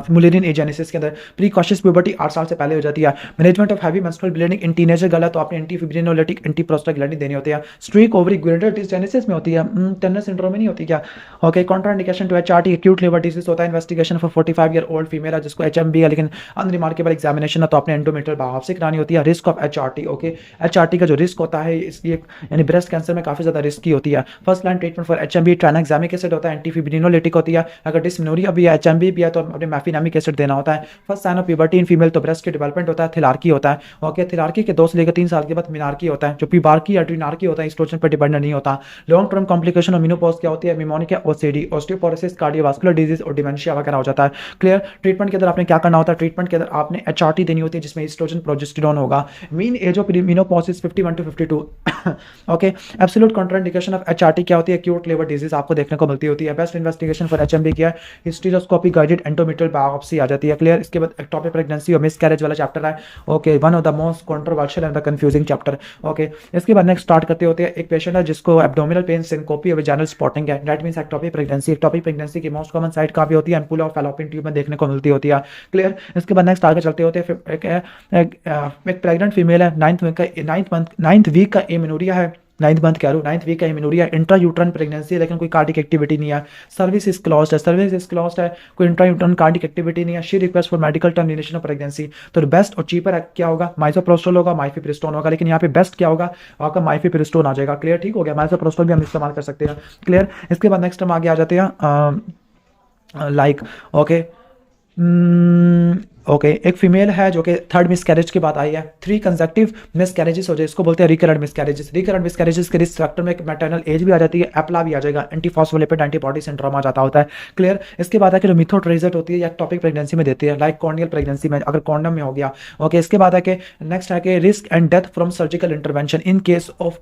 मुलेरियन एजेनेसिस के अंदर प्रीकॉशियस प्यूबर्टी 8 साल से पहले हो जाती है। Management of heavy menstrual bleeding in teenager girl है, तो आपने एंटी फिब्रिनोलिटिक एंटी प्रोस्टाग्लैंडिन देनी होती है। स्ट्रीक ओवरी ग्वेनेडल डिसजेनेसिस में होती है, टर्नर सिंड्रोम में नहीं होती क्या, okay contraindication to HRT acute liver disease होता है। Investigation for 45 year old female है जिसको एचएमबी है, लेकिन अनरिमार्केबल एग्जामिनेशन है, तो आपने एंडोमेट्रियल बायोप्सी करानी होती है। Risk of HRT, okay HRT का जो रिस्क होता है इसकी यानी ब्रेस्ट कैंसर में काफी ज्यादा रिस्की होती है। First line treatment for HMB tranexamic acid होता है, एंटी फिब्रिनोलिटिक होती है। अगर डिस्मेनोरिया भी है, एचएमबी भी है, तो अपने मैफिनामिक एसिड देना होता है। First sign of puberty in female, तो ब्रेस्ट की डेवलपमेंट होता है, थिलार्की होता है, ओके थिलार्की के 2 से लेकर 3 साल के बाद मिनार्की होता है। जो प्यूबार्की या ट्रिनार्की होता है एस्ट्रोजन पर डिपेंडेंट नहीं होता। Long term complication of menopause क्या होती है, pneumonia, OCD, osteoporosis, cardiovascular disease और डिमेंशिया वगैरह हो जाता है। क्लियर। ट्रीटमेंट के अंदर आपने क्या करना होता है, ट्रीटमेंट के अंदर आपने एचआरटी देनी होती है जिसमें एस्ट्रोजन प्रोजेस्टेरोन होगा। Mean age of menopause is 51 to 52, okay absolute contraindication of HRT क्या होती है, एक्यूट लिवर डिजीज आपको देखने को मिलती होती है। बेस्ट इन्वेस्टिगेशन फॉर एचएमबी क्या है, हिस्टेरोस्कोपी गाइडेड एंडोमेट्रियल बायोप्सी आ जाती है। क्लियर। इसके बाद एक्टोपिक प्रेगनेंसी और मिसकैरेज वाला चैप्टर है, okay one of the most controversial and the confusing chapter, okay इसके बाद नेक्स्ट स्टार्ट करते होते हैं। एक पेशेंट है जिसको एब्डोमिनल पेन, सिनकोपी और वेजाइनल स्पॉटिंग है, that means ectopic pregnancy. Ectopic pregnancy की मोस्ट कॉमन साइट कहाँ पे होती है, एम्पुला और फैलोपियन ट्यूब में देखने को मिलती होती है। क्लियर। इसके बाद नेक्स्ट आगे चलते होते हैं। एक प्रेग्नेंट फीमेल है, 9th वीक का एमेनोरिया है, 9th मंथ कह रहा हूँ, 9th वीक का एमेनोरिया, इंट्रा यूट्राइन प्रेगनेंसी है लेकिन कोई कार्डिक एक्टिविटी नहीं है। सर्विस इज क्लोज्ड है, सर्विस इज क्लोज्ड है, कोई इंट्रा यूट्राइन कार्डिक एक्टिविटी नहीं है। She request for medical termination of pregnancy, तो बेस्ट और चीपर क्या होगा, माइसोप्रोस्टोल होगा, माइफिप्रिस्टोन होगा, लेकिन यहाँ पे बेस्ट क्या होगा, आपका माइफिप्रिस्टोन आ जाएगा। क्लियर। ठीक हो गया। माइसोप्रोस्टोल भी हम इस्तेमाल कर सकते हैं। क्लियर। इसके बाद नेक्स्ट हम आगे आ जाते हैं, लाइक ओके ओके एक फीमेल है जो कि 3rd मिसकैरेज की बात आई है। 3 कंसेक्टिव मिसकैरेजेस हो जाए, इसको बोलते हैं रिकरेंट मिसकैरेजेस। रिकरेंट मिसकैरेजेस के रिस्क फैक्टर में मैटरनल एज भी आ जाती है, एप्ला भी आ जाएगा, एंटीफॉस्फोलिपिड एंटीबॉडी सिंड्रोम आ जाता होता है। क्लियर। इसके बाद है कि जो मिथोट्रेजेट होती है या टॉपिक प्रेगनेंसी में देती है, लाइक कॉर्नियल प्रेगनेंसी में अगर कॉन्डम में हो गया, ओके इसके बाद है कि नेक्स्ट है कि risk and death from surgical intervention in case of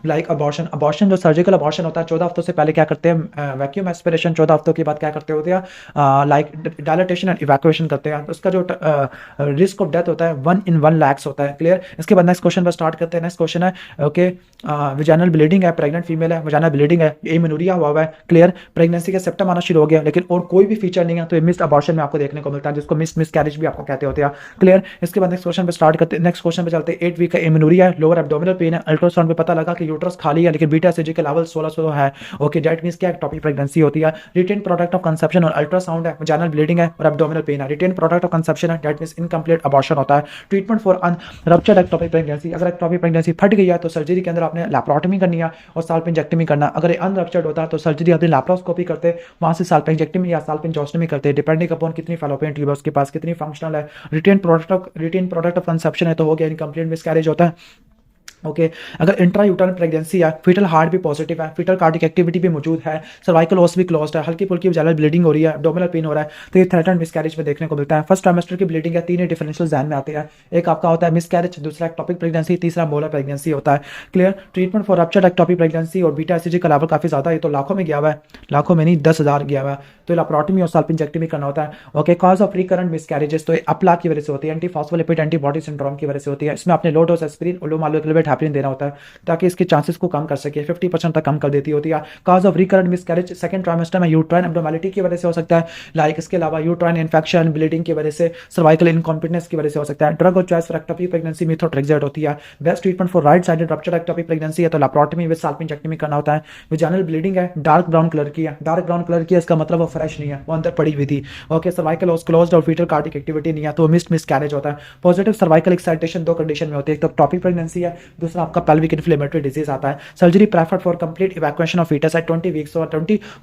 like abortion. Abortion जो सर्जिकल अबॉर्शन होता है 14 हफ्तों से पहले क्या करते हैं, वैक्यूम एस्पिरेशन, 14 हफ्तों के बाद क्या करते होते हैं, लाइक डायलेटेशन एंड इवैक्यूएशन करते हैं, तो उसका जो रिस्क ऑफ डेथ होता है 1 in 1 lakhs होता है। क्लियर। इसके बाद नेक्स्ट क्वेश्चन पर स्टार्ट करते हैं। नेक्स्ट क्वेश्चन है ओके विजाइनल ब्लीडिंग है, प्रेग्नेंट फीमेल है, विजाइनल ब्लीडिंग है, एमेनोरिया हुआ है। क्लियर। प्रेगनेंसी का सिम्टम आना शुरू हो गया लेकिन और कोई भी फीचर नहीं है, तो ये मिस्ड अबॉर्शन में आपको देखने को मिलता है, जिसको मिसकैरेज भी आपको कहते होते हैं। क्लियर। इसके बाद नेक्स्ट क्वेश्चन पे स्टार्ट करते हैं। नेक्स्ट क्वेश्चन पे चलते हैं। 8 वीक का एमेनोरिया है, लोअर एब्डोमिनल पेन है, अल्ट्रासाउंड पे पता लगा कि यूट्रस खाली है लेकिन बीटा एसिजी का लेवल 1600 है, ओके दैट मींस क्या, टॉपिक प्रेगनेंसी होती है। रिटेन प्रोडक्ट ऑफ कंसेप्शन और अल्ट्रासाउंड है, विजाइनल ब्लीडिंग है और एब्डोमिनल पेन है। रिटेन प्रोडक्ट ऑफ कंसेप्शन है, दैट मींस इनकम्प्लीट अबॉर्शन होता है। Treatment for ruptured ectopic pregnancy, अगर एक्टोपिक प्रेगनेंसी फट गई है तो सर्जरी के अंदर आपने लैप्रोटमी करनी है और साल्पिंजेक्टमी करना। अगर अनरप्चर्ड होता है तो सर्जरी अपनी लैप्रोस्कोपी करते, वहां से साल्पिंजेक्टमी या साल्पिंजोस्टमी करते, डिपेंडिंग अपॉन कितनी फैलोपियन ट्यूब है उसके पास, कितनी फंक्शनल है। रिटेन प्रोडक्ट ऑफ कंसेप्शन है तो हो गया, इनकम्प्लीट मिसकैरेज होता है। ओके अगर इंट्रा यूटरन प्रेगनेंसी है, फीटल हार्ट भी पॉजिटिव है, फीटल कार्डिक एक्टिविटी भी मौजूद है, सर्वाइकल ओस भी क्लोज्ड है, हल्की फुल्की वजाइनल ब्लीडिंग हो रही है, एब्डोमिनल पेन हो रहा है, तो ये थ्रेटन्ड मिसकैरेज में देखने को मिलता है। फर्स्ट ट्राइमेस्टर की ब्लीडिंग है, 3 डिफरेंशियल जहन में आते हैं। एक आपका होता है मिसकैरेज, दूसरा एक्टोपिक प्रेगनेंसी, तीसरा मोलर प्रेगनेंसी होता है। Clear. Treatment for ruptured ectopic pregnancy और बीटा एसिजी का लेवल काफी ज्यादा है, तो लाखों में गया हुआ है, लाखों में नहीं 10,000 गया हुआ है, तो लैप्रोटमी और साल्पिंजेक्टमी करना होता है। Okay cause of recurrent miscarriages, तो अप्ला की वजह से होती है, एंटीफॉस्फोलिपिड एंटीबॉडी सिंड्रोम की वजह से होती है। इसमें आपने लो डोज एस्पिरिन और लो मॉलिक्यूलर वेट हैपनिंग देना होता है ताकि इसके चांसेस को कम कर सके, 50% तक कम कर देती होती है। Cause of recurrent miscarriage second trimester में यूट्राइन एब्नॉर्मैलिटी की वजह से हो सकता है, लाइक इसके अलावा यूट्राइन इन्फेक्शन, ब्लीडिंग की वजह से, सर्वाइकल इनकॉम्पिटेंस की वजह से हो सकता है। ड्रग और choice for ectopic pregnancy methotrexate होती है। Best treatment for right sided rupture ectopic pregnancy है तो लैप्रोटमी विद साल्पिंजेक्टमी करना होता है। विजाइनल ब्लीडिंग है, डार्क ब्राउन कलर की है, डार्क ब्राउन कलर की है इसका मतलब वो फ्रेश नहीं है, वो अंदर पड़ी हुई थी। ओके, सर्वाइकल क्लोज्ड और फीटल कार्डिक एक्टिविटी नहीं है तो मिसकैरेज होता है। पॉजिटिव सर्वाइकल एक्साइटेशन दो कंडीशन में होती है, एक तो टॉपिक प्रेगनेंसी है, दूसरा आपका पेल्विक इन्फ्लेमेटरी डिजीज आता है। Surgery preferred for complete evacuation of foetus at 20 weeks और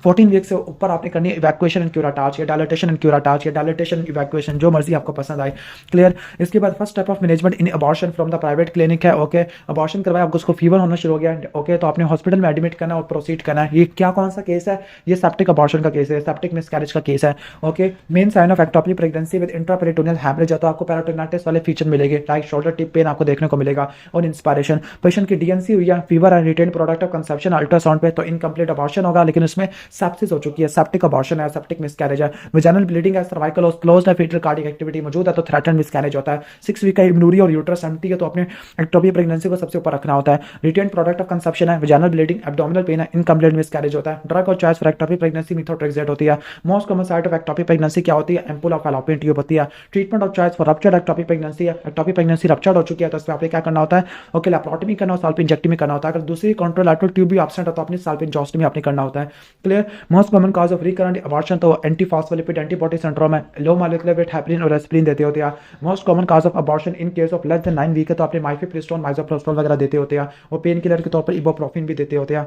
14 वीक्स से ऊपर आपने करनी है इवैक्यूएशन एंड क्यूराटाच या डायलिटेशन एंड क्यूराटाच या डायलिटेशन इवैक्यूएशन, जो मर्जी आपको पसंद आए। क्लियर। इसके बाद first step of management in abortion from the private clinic है। ओके, अबॉर्शन करवाया, आपको उसको फीवर होना शुरू हो गया, ओके, तो आपने हॉस्पिटल में एडमिट करना और प्रोसीड करना है। ये क्या कौन सा केस है? ये सेप्टिक अबॉर्शन का केस है, सेप्टिक मिसकैरेज का केस है। Okay, main sign of ectopic pregnancy with intraperitoneal haemorrhage है तो आपको पेरिटोनिटिस वाले फीचर मिलेंगे, लाइक शोल्डर टिप पेन आपको देखने को मिलेगा और इंस्पायरेशन। पेशेंट की डीएनसी हुई है, फीवर है, retained product of conception ultrasound पे तो इनकम्प्लीट अबॉर्शन होगा, लेकिन उसमें सेप्सिस हो चुकी है, सेप्टिक अबॉर्शन है, सेप्टिक मिसकैरेज है। वेजाइनल ब्लीडिंग है, सर्वाइकल क्लोज्ड है, फीटल कार्डिक एक्टिविटी मौजूद है तो थ्रेटन मिसकैरेज होता है। 6 वीक का इम्यूनरी और यूट्रस एम्प्टी है तो अपने एक्टोपिक प्रेगनेंसी को सबसे ऊपर रखना होता है। रिटेन प्रोडक्ट ऑफ कंसेप्शन है, वेजाइनल ब्लीडिंग, एब्डोमिनल पेन है, इनकम्प्लीट मिसकैरेज होता है। ड्रग और choice for ectopic pregnancy methotrexate होती है। Most common site of ectopic pregnancy क्या होती है? एम्पुल ऑफ फैलोपियन ट्यूब होती है। Treatment of choice for ruptured ectopic pregnancy है, एक्टोपिक प्रेगनेंसी रप्चर्ड हो चुकी है तो इसमें आपको क्या करना होता है? ओके, लैप्रोटमी करना और साल्पिंजेक्टमी करना होता है। अगर दूसरी कॉन्ट्रोलैटरल ट्यूब भी एब्सेंट हो तो अपनी साल्पिंजोस्टमी आपने करना होता है। Clear. Most common cause of recurrent abortion तो एंटीफॉस्फोलिपिड एंटीबॉडी सिंड्रोम है, लो मॉलिक्यूलर वेट हेपरिन और एस्पिरिन देते होते हैं। Most common cause of abortion in case of less than 9 week है तो आपने माइफेप्रिस्टोन, माइजोप्रोस्टोल वगैरह देते होते हैं और पेन किलर के तौर पर इबोप्रोफिन भी देते होते हैं।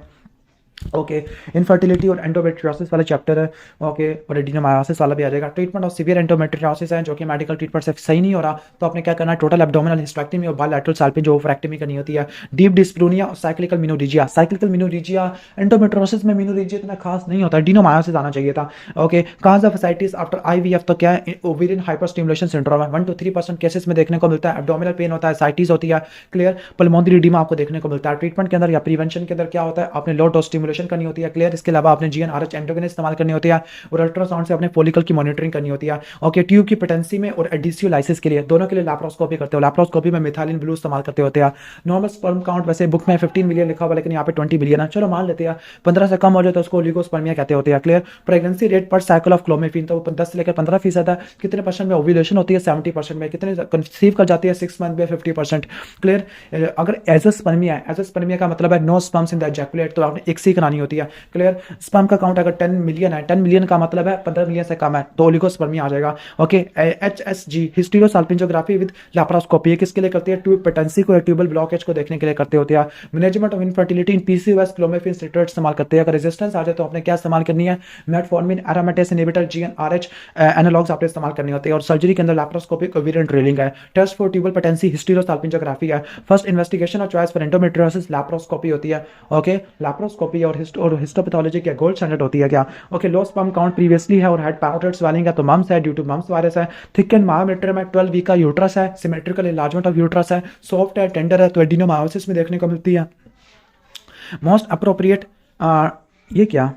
ओके, इनफर्टिलिटी और एंडोमेट्रियोसिस वाला चैप्टर है। ओके, और एडिनोमायोसिस वाला भी आ जाएगा। ट्रीटमेंट ऑफ सीवियर एंडोमेट्रियोसिस है जो कि मेडिकल ट्रीटमेंट से सही नहीं हो रहा तो आपने क्या करना है? टोटल एब्डोमिनल हिस्टेक्टमी और बायलैटरल साल्पिंज ओवरेक्टमी करनी होती है। डीप डिस्प्लूनिया और साइक्लिकल मिनोरिजिया। साइक्लिकल मिनोरिजिया, एंडोमेट्रियोसिस में मिनोरिजिया इतना खास नहीं होता, एडिनोमायोसिस आना चाहिए था। Okay, cause of ascites after IVF तो क्या है? ओवेरियन हाइपरस्टिमुलेशन सिंड्रोम है, 1 to 3% केसेस में देखने को मिलता है। एब्डोमिनल पेन होता है, एसाइटिस होती है। क्लियर। पल्मोनरी एडिमा आपको देखने को मिलता है। ट्रीटमेंट के अंदर या प्रिवेंशन के अंदर क्या होता है? आपने लो डोज स्टिमुलेशन करनी होती है। क्लियर। इसके अलावा आपने जीएनआरएच एंटागोनिस्ट इस्तेमाल करनी होती है और अल्ट्रासाउंड से अपने फॉलिकल की मॉनिटरिंग करनी होती है। ओके, ट्यूब की पेटेंसी में और एडिसियोलाइसिस के लिए दोनों के लिए लैप्रोस्कोपी करते हो। लैप्रोस्कोपी में मिथाइलिन ब्लू इस्तेमाल करते होते हैं। नॉर्मल स्पर्म काउंट वैसे बुक में 15 मिलियन लिखा हुआ लेकिन यहाँ पे 20 बिलियन है, चलो मान लेते हैं। 15 से कम हो जाए तो उसको ओलिगोस्पर्मिया कहते होते हैं। क्लियर। प्रेगनेंसी रेट पर साइकिल ऑफ क्लोमिफिन तो 10 से लेकर 15% है। कितने परसेंट में ओव्यूलेशन होती है? 70% में। कितने कंसीव कर जाती है? 6 मंथ में 50%। क्लियर। अगर एजोस्पर्मिया है, एजोस्पर्मिया का मतलब है नो स्पर्म्स इन द एजैकुलेट तो आपने एक सी करानी होती है। क्लियर। स्पर्म का काउंट अगर 10 मिलियन है, 10 मिलियन का मतलब है 15 मिलियन से कम है तो ओलिगोस्पर्मिया आ जाएगा। ओके, एचएसजी हिस्टीरोसाल्पिंजोग्राफी विद लैप्रोस्कोपी किसके लिए करती है? ट्यूब पेटेंसी को या ट्यूबल ब्लॉकेज को देखने के लिए करते होते हैं। Management of infertility in PCOS clomiphene steroid इस्तेमाल करते हैं। अगर रेजिस्टेंस आ जाए तो आपने क्या इस्तेमाल करनी है? मेटफॉर्मिन, एरोमेटेस इनहिबिटर, जीएनआरएच एनालॉग्स आपने इस्तेमाल करने होते हैं। और सर्जरी के अंदर लैप्रोस्कोपिक ओवेरियन ड्रिलिंग है। टेस्ट फॉर ट्यूबल पेटेंसी हिस्टीरोसाल्पिंजोग्राफी है। First investigation of choice for endometriosis laparoscopy होती है। ओके, लैप्रोस्कोपी और हिस्टोपैथोलॉजी क्या गोल्ड स्टैंडर्ड होती है क्या? Okay, low sperm count previously है और हेड पैरोटिड स्वेलिंग है तो मम्स है ड्यू टू मम्स वायरस है। थिक एंड मायोमेट्रियम में 12 वीक का यूट्रस है। सिमेट्रिकल इनलार्जमेंट ऑफ यूट्रस है। सॉफ्ट है, टेंडर है तो एडिनोमायोसिस में देखने को मिलती है। मोस्ट अप्रोप्रिएट ये क्या?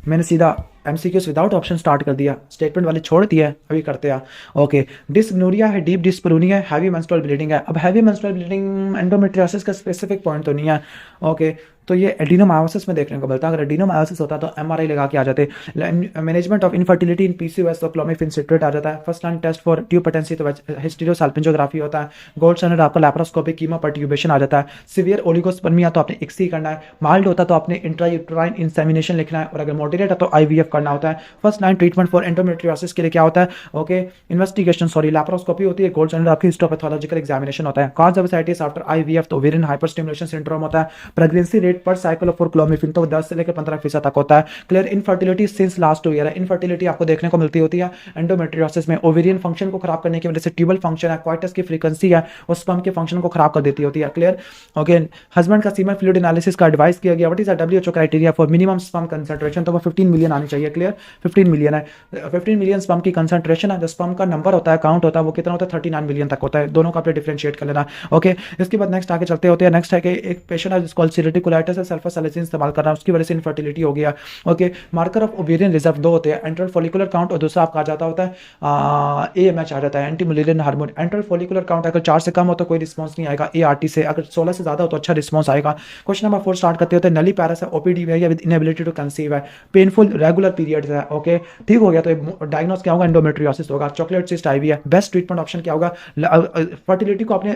मैंने सीधा एमसीक्यूज विदाउट ऑप्शन स्टार्ट कर दिया, स्टेटमेंट वाली छोड़ दी है, अभी करते हैं। ओके, डिस्मेनोरिया है, डीप डिस्प्लूनिया है, हैवी मेंस्ट्रुअल ब्लीडिंग है। अब हैवी मेंस्ट्रुअल ब्लीडिंग एंडोमेट्रियोसिस का स्पेसिफिक पॉइंट तो नहीं है। ओके, तो ये एडिनोमायोसिस में देखने को मिलता है। अगर एडिनोमायोसिस होता तो एमआरआई लगा के आ जाते। Management of infertility in PCOS तो क्लोमिफिन सिट्रेट आ जाता है। First line test for tube patency तो हिस्टीरोसाल्पिंजोग्राफी होता है। गोल्ड स्टैंडर्ड आपका लैप्रोस्कोपिक कीमो पर्ट्यूबेशन आ जाता है। सीवियर ओलिगोस्पर्मिया तो आपने एक्सी करना है। माइल्ड होता तो आपने इंट्रायूट्राइन इंसेमिनेशन लिखना है और अगर मॉडरेट है तो आईवीएफ करना होता है। First line treatment for endometriosis के लिए क्या होता है? ओके, इन्वेस्टिगेशन लैप्रोस्कोपी होती है। गोल्ड स्टैंडर्ड आपकी हिस्टोपैथोलॉजिकल एग्जामिनेशन होता है। Cause of ascites after IVF तो ओवेरियन हाइपरस्टिमुलेशन सिंड्रोम होता है। प्रेगनेंसी रेट पर साइकिल ऑफ क्लोमिफिन तो 10 से लेकर 15% तक होता है। Clear. Infertility since last 2 year है। इनफर्टिलिटी आपको देखने को मिलती होती है एंडोमेट्रियोसिस में। ओवेरियन फंक्शन को खराब करने की वजह से ट्यूबल फंक्शन है, क्वाइटस की फ्रीक्वेंसी है और स्पर्म के फंक्शन को खराब कर देती होती है। क्लियर। ओके, हस्बैंड का सीमन फ्लूइड एनालिसिस का एडवाइस किया गया। What is the WHO criteria for minimum sperm concentration? तो वो 15 मिलियन आनी चाहिए। क्लियर, 15 मिलियन है। 15 मिलियन स्पर्म की कंसंट्रेशन है। जो स्पर्म का नंबर होता है, काउंट होता है, वो कितना होता है? 39 मिलियन तक होता है। दोनों का आप डिफरेंशिएट कर लेना। ओके, इसके बाद नेक्स्ट आगे चलते होते हैं। नेक्स्ट है कि एक पेशेंट है जिसको अल्सरेटिव कोलाइटिस प्रोलाइटिस सल्फर सैलिसिन इस्तेमाल करना, उसकी वजह से इनफर्टिलिटी हो गया। Okay, marker of ovarian reserve दो होते हैं, एंट्रल फॉलिकुलर काउंट और दूसरा आपका आ जाता होता है AMH आ जाता है, anti Mullerian hormone. Enteral follicular count अगर 4 से कम हो तो कोई रिस्पॉन्स नहीं आएगा ART से, अगर 16 से ज़्यादा हो तो अच्छा रिस्पॉन्स आएगा। क्वेश्चन नंबर 4 स्टार्ट करते होते हैं। नली पैरस है, OPD है या विद इनएबिलिटी टू कंसीव है, पेनफुल रेगुलर पीरियड्स है। ओके, ठीक हो गया तो डायग्नोस क्या होगा, एंडोमेट्रियोसिस होगा। चॉकलेट सिस्ट आईवी है, बेस्ट ट्रीटमेंट ऑप्शन क्या होगा, फर्टिलिटी को आपने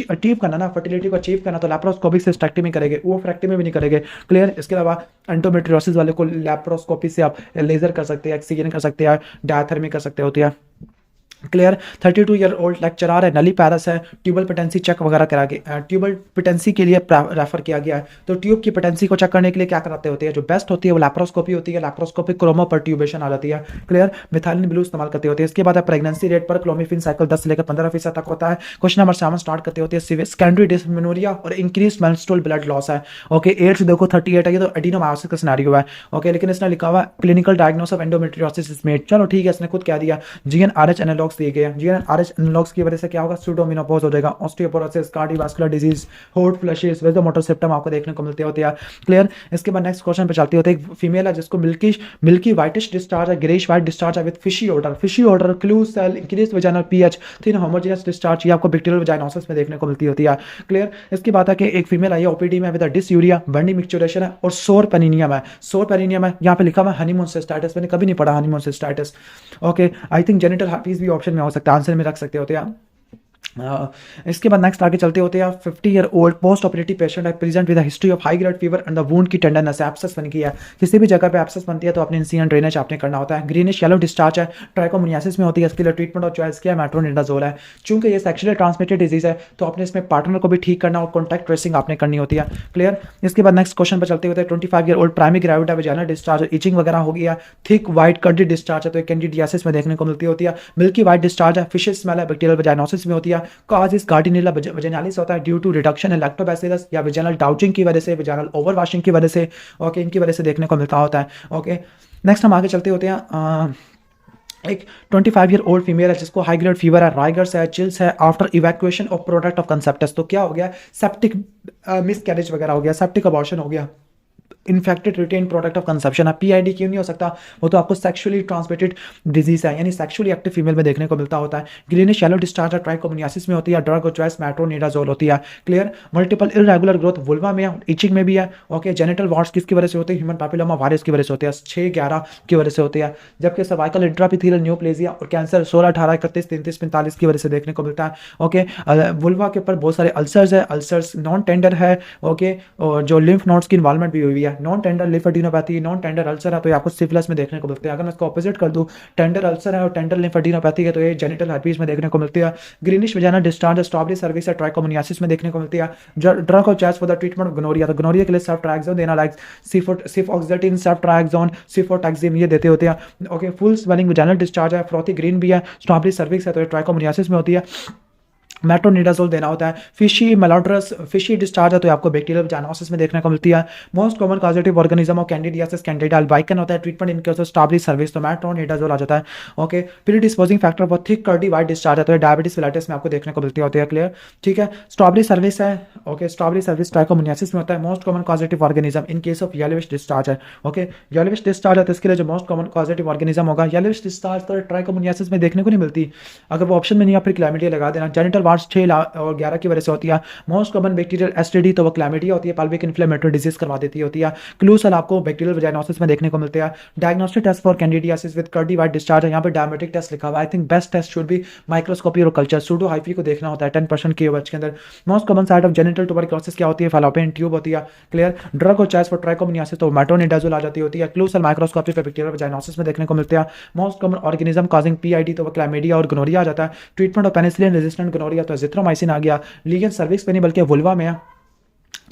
अचीव करना ना, फर्टिलिटी को अचीव करना तो लैप्रोस्कोपिक सिस्टेक्टमी करेंगे, वो फ्रैक्टमी भी नहीं करेंगे। क्लियर। इसके अलावा एंडोमेट्रियोसिस वाले को लैप्रोस्कोपी से आप लेजर कर सकते हैं, एक्सीजन कर सकते हैं, डायथर्मी कर सकते होती है। क्लियर। 32 ईयर ओल्ड लेक्चरर है, नली पैरस है, ट्यूबल पेटेंसी चेक वगैरह करा के ट्यूबल पेटेंसी के लिए रेफर किया गया है। तो ट्यूब की पेटेंसी को चेक करने के लिए क्या कराते होते हैं, जो बेस्ट होती है वो लैप्रोस्कोपी होती है, लैप्रोस्कोपिक क्रोमो परट्यूबेशन आ जाती है। क्लियर। मिथाइलिन ब्लू इस्तेमाल करते होते हैं। इसके बाद प्रेगनेंसी रेट पर क्लोमिफिन साइकिल 10 से लेकर 15% तक होता है। क्वेश्चन नंबर 7 स्टार्ट करते होते हैं। सेकेंडरी डिस्मेनोरिया और इंक्रीज मेंस्ट्रुअल ब्लड लॉस है। ओके, एज देखो 38 है, ये तो एडिनोमायोसिस का सिनेरियो है। ओके, लेकिन इसने लिखा हुआ clinical diagnosis of endometriosis is made. चलो ठीक है, इसने खुद कह दिया। GnRH एनालॉग्स दिए गए। GnRH एनालॉग्स की वजह से क्या होगा, सूडोमिनोपॉज हो जाएगा, osteoporosis, cardiovascular disease, hot flushes, vasomotor symptom आपको देखने को मिलते होते हैं। क्लियर। इसके बाद नेक्स्ट क्वेश्चन पे चलते होते हैं। एक फीमेल है जिसको मिल्की व्हाइटिश डिस्चार्ज है, ग्रेइश व्हाइट डिस्चार्ज है with fishy odour, clue cell, increase vaginal pH, thin homogeneous discharge, ये आपको बैक्टीरियल वेजाइनोसिस में देखने को मिलती होती है। क्लियर। इसकी बात है कि एक फीमेल आई है OPD में विद डिसयूरिया, बर्निंग मिक्सचुरेशन है और सोर पेनिनियम है। सोर पेनिनियम है, यहाँ पे लिखा हुआ है हनीमून सिस्टाइटिस, मैंने कभी नहीं पढ़ा honeymoon cystitis. Okay, I think genital herpes भी ऑप्शन में हो सकता है, आंसर में रख सकते होते हैं। इसके बाद नेक्स्ट आगे चलते होते हैं। 50 year old post operative patient है, present with history of high grade fever and the wound की टेंडरनेस, एब्सेस बन गई है। किसी भी जगह पे एब्सेस बनती है तो अपने इंसिडेंट ड्रेनेज आपने करना होता है। ग्रीनिश येलो डिस्चार्ज है, ट्राइकोमोनियासिस में होती है। इसके लिए ट्रीटमेंट ऑफ चॉइस किया मेट्रोनिडाजोल है। चूंकि ये सेक्सुअली ट्रांसमिटेड डिजीज है तो आपने इसमें पार्टनर को भी ठीक करना और कॉन्टैक्ट ट्रेसिंग आपने करनी होती है। क्लियर। इसके बाद नेक्स्ट क्वेश्चन पर चलते होते हैं। 25 ईयर ओल्ड प्राइमरी ग्रेविड है, वेजाइनल डिस्चार्ज, इचिंग वगैरह हो गया, थिक व्हाइट कर्डी डिस्चार्ज है तो कैंडिडियासिस में देखने को मिलती होती है। मिल्की व्हाइट डिस्चार्ज है, फिशेस स्मेल है, बैक्टीरियल वेजाइनोसिस में होती है। कॉज इज गार्डिनिला वेजाइनालिस होता है due to reduction in lactobacillus या वेजाइनल डाउचिंग की वजह से, वेजाइनल ओवरवाशिंग की वजह से। ओके, इनकी वजह से देखने को मिलता होता है। ओके, नेक्स्ट हम आगे चलते होते हैं। एक 25 ईयर ओल्ड फीमेल है जिसको हाई ग्रेड फीवर है, राइगर्स है, चिल्स है after evacuation of product of conceptus. तो क्या हो गया, सेप्टिक मिसकैरेज वगैरह हो गया, सेप्टिक अबॉर्शन हो गया, infected retained product of conception है। PID क्यों नहीं हो सकता, वो तो आपको सेक्सुअली ट्रांसमिटेड डिजीज है, यानी सेक्सुअली एक्टिव फीमेल में देखने को मिलता होता है। ग्रीनिश येलो डिस्चार्ज है, ट्राइकोमोनियासिस में होती है, ड्रग ऑफ चॉइस मेट्रोनिडाजोल होती है। Clear. Multiple irregular growth vulva में, इचिंग में भी है। ओके, जेनिटल वार्ड्स किसकी वजह से होती है, ह्यूमन पैपिलोमा वायरस की वजह से होती है, 6-11 की वजह से होती है। जबकि सर्वाइकल इंट्रापिथेलियल न्यूप्लेजिया और कैंसर 16, 18, 31, 33, 45 की वजह से देखने को मिलता है। ओके, वुल्वा के ऊपर बहुत सारे अल्सर्स है, अल्सर्स नॉन टेंडर है। ओके, और जो लिम्फ नोड्स की इन्वॉल्वमेंट भी हुई है। Non tender lymphadenopathy, non tender ulcer है तो ये आपको सिफिलिस में देखने को मिलते हैं। अगर मैं इसको ऑपोजिट कर दूं, टेंडर अल्सर है और टेंडर लिम्फेडिनोपैथी है तो ये जेनिटल herpes में देखने को मिलती है। Greenish vaginal discharge, strawberry cervix है, ट्राइकोमोनियासिस में देखने को मिलती है। Drug of choice for the treatment of gonorrhoea, तो गोनोरिया के लिए सेफ्ट्राक्सोन देना, लाइक सिफॉक्सेटिन, सेफ्ट्राक्सोन, सिफोटैक्सिम, ये देते होते हैं। Okay, full swelling vaginal discharge है, फ्रॉथी ग्रीन भी है, स्ट्रॉबेरी सर्विक्स है तो ये ट्राइकोमोनियासिस में होती है। मेट्रोनिडाजोल देना होता है। फिशी मेलोड्रस, फिशी डिस्चार्ज है तो आपको बैक्टीरियल वेजाइनोसिस में देखने को मिलती है। Most common causative organism of candidiasis Candida albicans होता है। Treatment in case of strawberry cervix तो मेट्रोनिडाजोल आ जाता है। Okay, predisposing factor for thick curdy white discharge है तो डायबिटीज मेलाइटिस में आपको देखने को मिलती होती है। क्लियर, ठीक है। स्ट्रॉबेरी सर्विस है। ओके, स्ट्रॉबेरी सर्विस ट्राइकोमोनियासिस में होता है। Most common causative organism in case of yellowish discharge है। ओके, येलोविश डिस्चार्ज है तो इसके लिए जो मोस्ट कॉमन कॉजेटिव ऑर्गेनिज्म होगा, येलोविश डिस्चार्ज तो ट्राइकोमोनियासिस में देखने को नहीं मिलती। अगर वो ऑप्शन में नहीं, आप फिर क्लैमिडिया लगा देना। जेनिटल वार्ड्स 6 और 11 की वजह से होती है। मोस्ट कॉमन बैक्टीरियल एसटीडी तो वो क्लैमिडिया होती है, पल्विक इन्फ्लेमेटरी डिजीज करवा देती होती है। क्लूसल आपको बैक्टीरियल वेजाइनोसिस में देखने को मिलते हैं। Diagnostic test for candidiasis with curdy white discharge है, यहाँ पे डायमेट्रिक टेस्ट लिखा हुआ है। I think best test should be microscopy और कल्चर। सूडो हाइफी को देखना होता है 10% के बच्चे के अंदर। Most common site of genital tuberculosis क्या होती है, फैलोपियन ट्यूब होती है। क्लियर। ड्रग और चॉइस फॉर ट्राइकोमोनियासिस तो मेट्रोनिडाजोल आ जाती होती है। क्लूसल माइक्रोस्कोपी पे बैक्टीरियल वेजाइनोसिस में देखने को मिलते हैं। Most common organism causing PID तो वो क्लैमिडिया और गोनोरिया आ जाता है। Treatment of penicillin resistant gonorrhoea तो एजिथ्रोमाइसिन आ गया। लीगन सर्विक्स पे नहीं बल्कि वुल्वा में है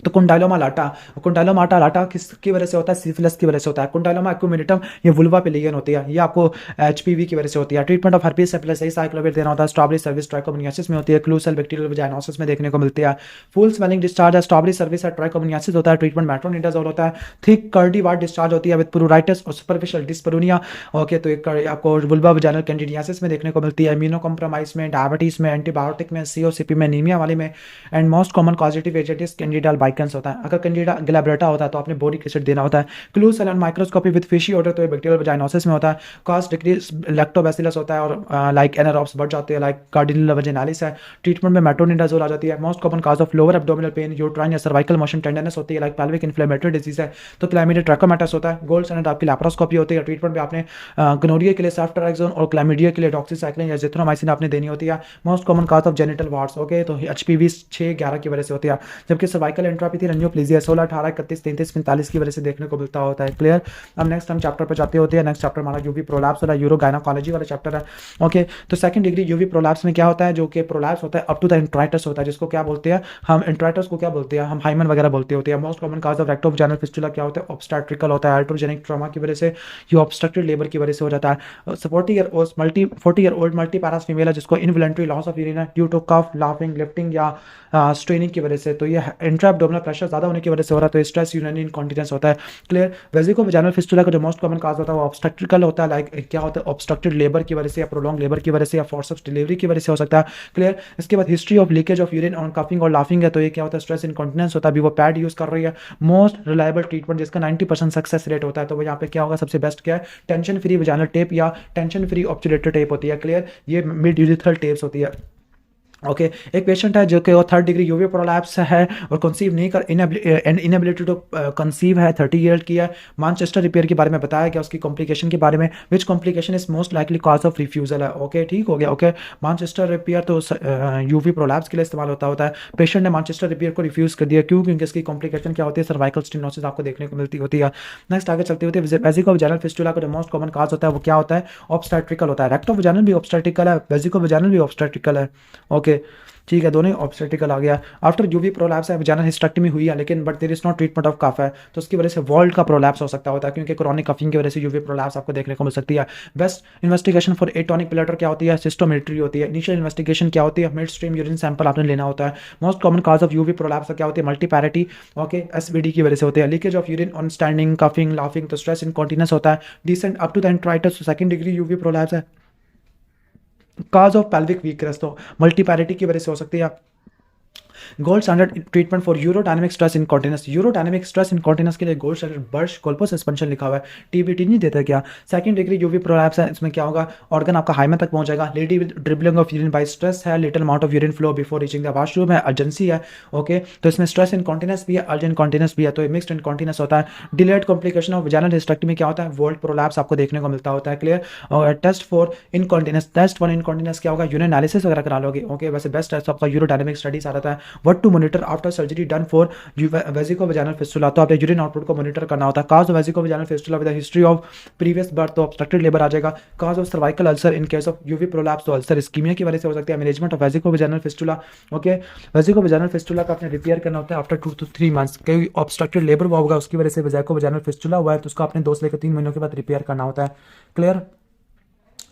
तो कुंडाइलोमा लाटा किसकी वजह से होता है, सिफिलिस की वजह से होता है। कुंडाइलोमा एक्यूमिनेटम ये वुल्वा पे लीगन होती है, ये आपको HPV की वजह से होती है। ट्रीटमेंट ऑफ herpes सिफिलिस सही साइक्लोविर देना होता है। स्ट्रॉबेरी सर्विस ट्राइकोमोनियासिस में होती है। क्लूसल बैक्टीरियल वेजाइनोसिस में देखने को मिलती है। फुल स्वेलिंग डिस्चार्ज है, स्ट्रॉबेरी सर्विस है, ट्राइकोमोनियासिस होता है। ट्रीटमेंट मेट्रोनिडाजोल होता है। थिक कर्डी व्हाइट डिस्चार्ज होती है विद प्लूराइटिस और सुपरफिशियल डिस्परूनिया। ओके, तो एक आपको वुल्वा वेजाइनल कैंडिडियासिस में देखने को मिलती है। इम्यूनो कॉम्प्रोमाइज में, डायबिटीज में, एंटीबायोटिक में, COCP में, एनीमिया वाले में। And most common causative agent is Candida albicans होता है। अगर कैंडिडा ग्लैब्रेटा होता है तो आपने बोरिक एसिड देना होता है। Clue cell and microscopy with fishy odour तो ये बैक्टीरियल वजाइनोसिस में होता है। कॉस्ट डिक्रीज लैक्टोबैसिलस होता है और लाइक एनारोब्स बढ़ जाते हैं, लाइक कार्डिनल वजाइनालिस है। ट्रीटमेंट में मेट्रोनिडाजोल आ जाती है। Most common cause of lower abdominal pain, uterine या सर्वाइकल मोशन टेंडरनेस होती है, लाइक पेल्विक इन्फ्लेमेटरी डिजीज है तो क्लैमिडिया ट्रैकोमैटस होता है। गोल्ड स्टैंडर्ड आपकी लैप्रोस्कोपी होती है। ट्रीटमेंट में आपने गोनोरिया के लिए सेफ्ट्राक्सोन और क्लैमिडिया के लिए डॉक्सीसाइक्लिन या जिथ्रोमाइसिन आपने देनी होती है। Most common cause of genital warts, okay, तो HPV 6-11 की वजह से होती है, जबकि सर्वाइकल एंट्रोपी थी रेनियोप्लेजिया 16, 18, 31, 33, 45 की वजह से देखने को मिलता होता है। क्लियर। अब नेक्स्ट हम चैप्टर पर जाते होते हैं। नेक्स्ट चैप्टर हमारा यूवी प्रोलैप्स वाला यूरोगायनोकोलॉजी वाला चैप्टर है। ओके, तो सेकंड डिग्री यूवी प्रोलैप्स में क्या होता है, जो कि प्रोलैप्स होता है अप टू द इंट्राइटस होता है, जिसको क्या बोलते हैं हम, इंट्राइटस को क्या बोलते हैं हम, हाइमन वगैरह बोलते होते हैं। Most common cause of recto vaginal fistula क्या होता है, ऑब्स्टेट्रिकल होता है, अल्ट्रोजेनिक ट्रॉमा की वजह से, ये ऑब्स्ट्रक्टेड लेबर की वजह से हो जाता है। 40 year old multiparous female है जिसको इनवॉलंटरी लॉस ऑफ यूरिन है due to cough, laughing, lifting या स्ट्रेनिंग की वजह से, तो ये इंट्रा एब्डोमिनल प्रेशर ज्यादा होने की वजह से हो रहा है, तो स्ट्रेस यूरिनरी इनकॉन्टिनेंस होता है। क्लियर। वेजिको वजाइनल फिस्टुला का जो मोस्ट कॉमन काज होता है वो ऑब्स्ट्रक्टिकल होता है, लाइक क्या होता है, ऑब्स्ट्रक्टेड लेबर की वजह से या प्रोलॉन्ग लेबर की वजह से या फोर्स डिलीवरी की वजह से हो सकता है। क्लियर। इसके बाद history of leakage of urine on coughing और लाफिंग है, तो ये क्या होता है, स्ट्रेस इनकॉन्टिनेंस होता है। अभी वो पैड यूज कर रही है। मोस्ट रिलायबल ट्रीटमेंट जिसका 90% सक्सेस रेट होता है, तो वो यहाँ पे क्या होगा, सबसे बेस्ट क्या है, टेंशन फ्री वजाइनल टेप या टेंशन फ्री ऑब्चुलेटर टेप होती है। क्लियर। ये मिड यूरिथ्रल टेप्स होती है। ओके, एक पेशेंट है जो कि 3rd डिग्री यूवी प्रोलैप्स है और कंसीव नहीं कर इनएबिलिटी टू कंसीव है, 30 ईयर की है। मानचेस्टर रिपेयर के बारे में बताया गया, उसकी कॉम्प्लिकेशन के बारे में, which complication is most likely cause of refusal है। ओके, ठीक हो गया। ओके, मानचेस्टर रिपेयर तो यूवी प्रोलैप्स के लिए इस्तेमाल होता है। पेशेंट ने मानचेस्टर रिपेयर को रिफ्यूज कर दिया, क्यों, क्योंकि इसकी कॉम्प्लिकेशन क्या होती है, सर्वाइकल स्टेनोसिस आपको देखने को मिलती होती है। नेक्स्ट आगे चलते होते हैं, वेजिको वजाइनल फिस्टुला का जो मोस्ट कॉमन काज होता है वो क्या होता है, ऑब्स्टेट्रिकल होता है। रेक्टो वजाइनल भी ऑब्स्टेट्रिकल है, वेजिको वजाइनल भी ऑब्स्टेट्रिकल है। ओके, ठीक है, दोनों ही ऑब्स्टेटिकल आ गया। आफ्टर यूवी प्रोलैप्स है, वजाइनल हिस्टेक्टमी हुई है, लेकिन but there is not treatment of cuff है, तो उसकी वजह से वॉल्ट का प्रोलैप्स हो सकता होता है, क्योंकि क्रॉनिक कफिंग की वजह से यूवी प्रोलैप्स आपको देखने को मिल सकती है। Best investigation for atonic platter क्या होती है, सिस्टोमेट्री होती है। इनिशियल इन्वेस्टिगेशन क्या होती है, मिड स्ट्रीम यूरिन सैंपल आपने लेना होता है। Most common cause of UV prolapse क्या होती है, मल्टीपैरिटी, ओके, SVD की वजह से होती है। Leakage of urine on standing, coughing, laughing, तो स्ट्रेस इनकॉन्टिनेंस होता है। Descent up to the introitus, second degree UV prolapse है। काज ऑफ पेल्विक वीकनेस तो मल्टीपैरिटी की वजह से हो सकती है। Gold standard treatment for urodynamic stress incontinence, urodynamic stress incontinence के लिए gold standard Burch colpo suspension लिखा हुआ है। TBT नहीं देता क्या। सेकंड डिग्री यूवी प्रोलैप्स है, इसमें क्या होगा, ऑर्गन आपका हाइमन तक पहुंच जाएगा। Lady with dribbling of urine by stress है, little amount of urine flow before reaching the washroom है, अर्जेंसी है। ओके, तो इसमें स्ट्रेस इनकॉन्टिनेंस भी है, अर्जेंट कॉन्टिनेंस भी है, तो मिक्स्ड इनकॉन्टिनेंस होता है। Delayed complication of vaginal hysterectomy क्या होता है, वोल्ट प्रोलैप्स आपको देखने को मिलता होता है। क्लियर। और test for incontinence, test for incontinence क्या होगा, यूरिन एनालिसिस वगैरह करा लोगे। ओके, वैसे बेस्ट टेस्ट आपका यूरोडायनेमिक स्टडीज आ रहा है। What to monitor after surgery done for vesico vaginal fistula, तो आपने यूरिन आउटपुट को मॉनिटर करना होता है। Cause of vesico vaginal fistula with history of previous birth, तो ऑब्स्ट्रक्टेड लेबर आ जाएगा। Cause of cervical ulcer in case of UV prolapse, तो अल्सर इस्कीमिया की वजह से हो सकती है। Management of vesico vaginal fistula, okay, vesico vaginal fistula का आपने रिपेयर करना होता है आफ्टर 2 to 3 मंथ्स। कई ऑब्स्ट्रक्टेड लेबर हुआ होगा, उसकी वजह से वेजिको वजाइनल फिस्टुला हुआ है, तो उसको आपने 2 से लेकर 3 महीनों के बाद रिपेयर करना होता है। क्लियर।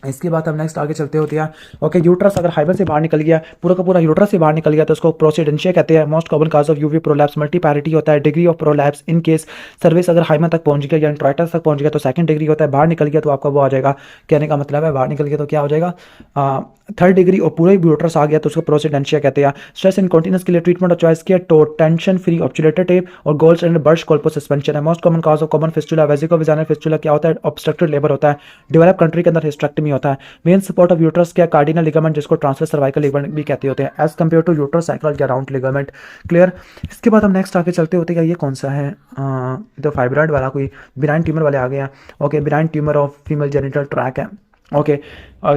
इसके बाद हम नेक्स्ट आगे चलते होते हैं। ओके, यूट्रस अगर हाइबन से बाहर निकल गया, पूरा का पूरा यूट्रस से बाहर निकल गया, तो उसको प्रोसीडेंशिया कहते हैं। Most common cause of UV prolapse multiparity होता है। Degree of prolapse in case cervix अगर हाइमन तक पहुंच गया या इंट्राइटस तक पहुंच गया तो सेकंड डिग्री होता है। बाहर निकल गया तो आपका वो आ जाएगा, कहने का मतलब है बाहर निकल गया तो क्या हो जाएगा, 3rd डिग्री और पूरा यूट्रस आ गया तो उसको प्रोसीडेंशिया कहते हैं। स्ट्रेस इनकॉन्टिनेंस के लिए ट्रीटमेंट ऑफ चॉइस किया, तो टेंशन फ्री ऑब्चुलेटर टेप और gold standard Burch colpo suspension है। Most common cause of common fistula vesico vaginal fistula क्या होता है, ऑब्स्ट्रक्टेड लेबर होता है। डेवलप कंट्री के अंदर हिस्टेक्टमी होता है। मेन सपोर्ट ऑफ यूट्रस क्या, कार्डिनल लिगामेंट, जिसको ट्रांसवर्स सर्वाइकल लिगामेंट भी कहते होते हैं, as compared to uterosacral या राउंड लिगामेंट। क्लियर। इसके बाद हम नेक्स्ट आगे चलते होते हैं, ये कौन सा है, तो फाइब्रॉइड वाला कोई बिनाइन ट्यूमर वाले आ गया। Okay, benign tumour of female genital track है। ओके,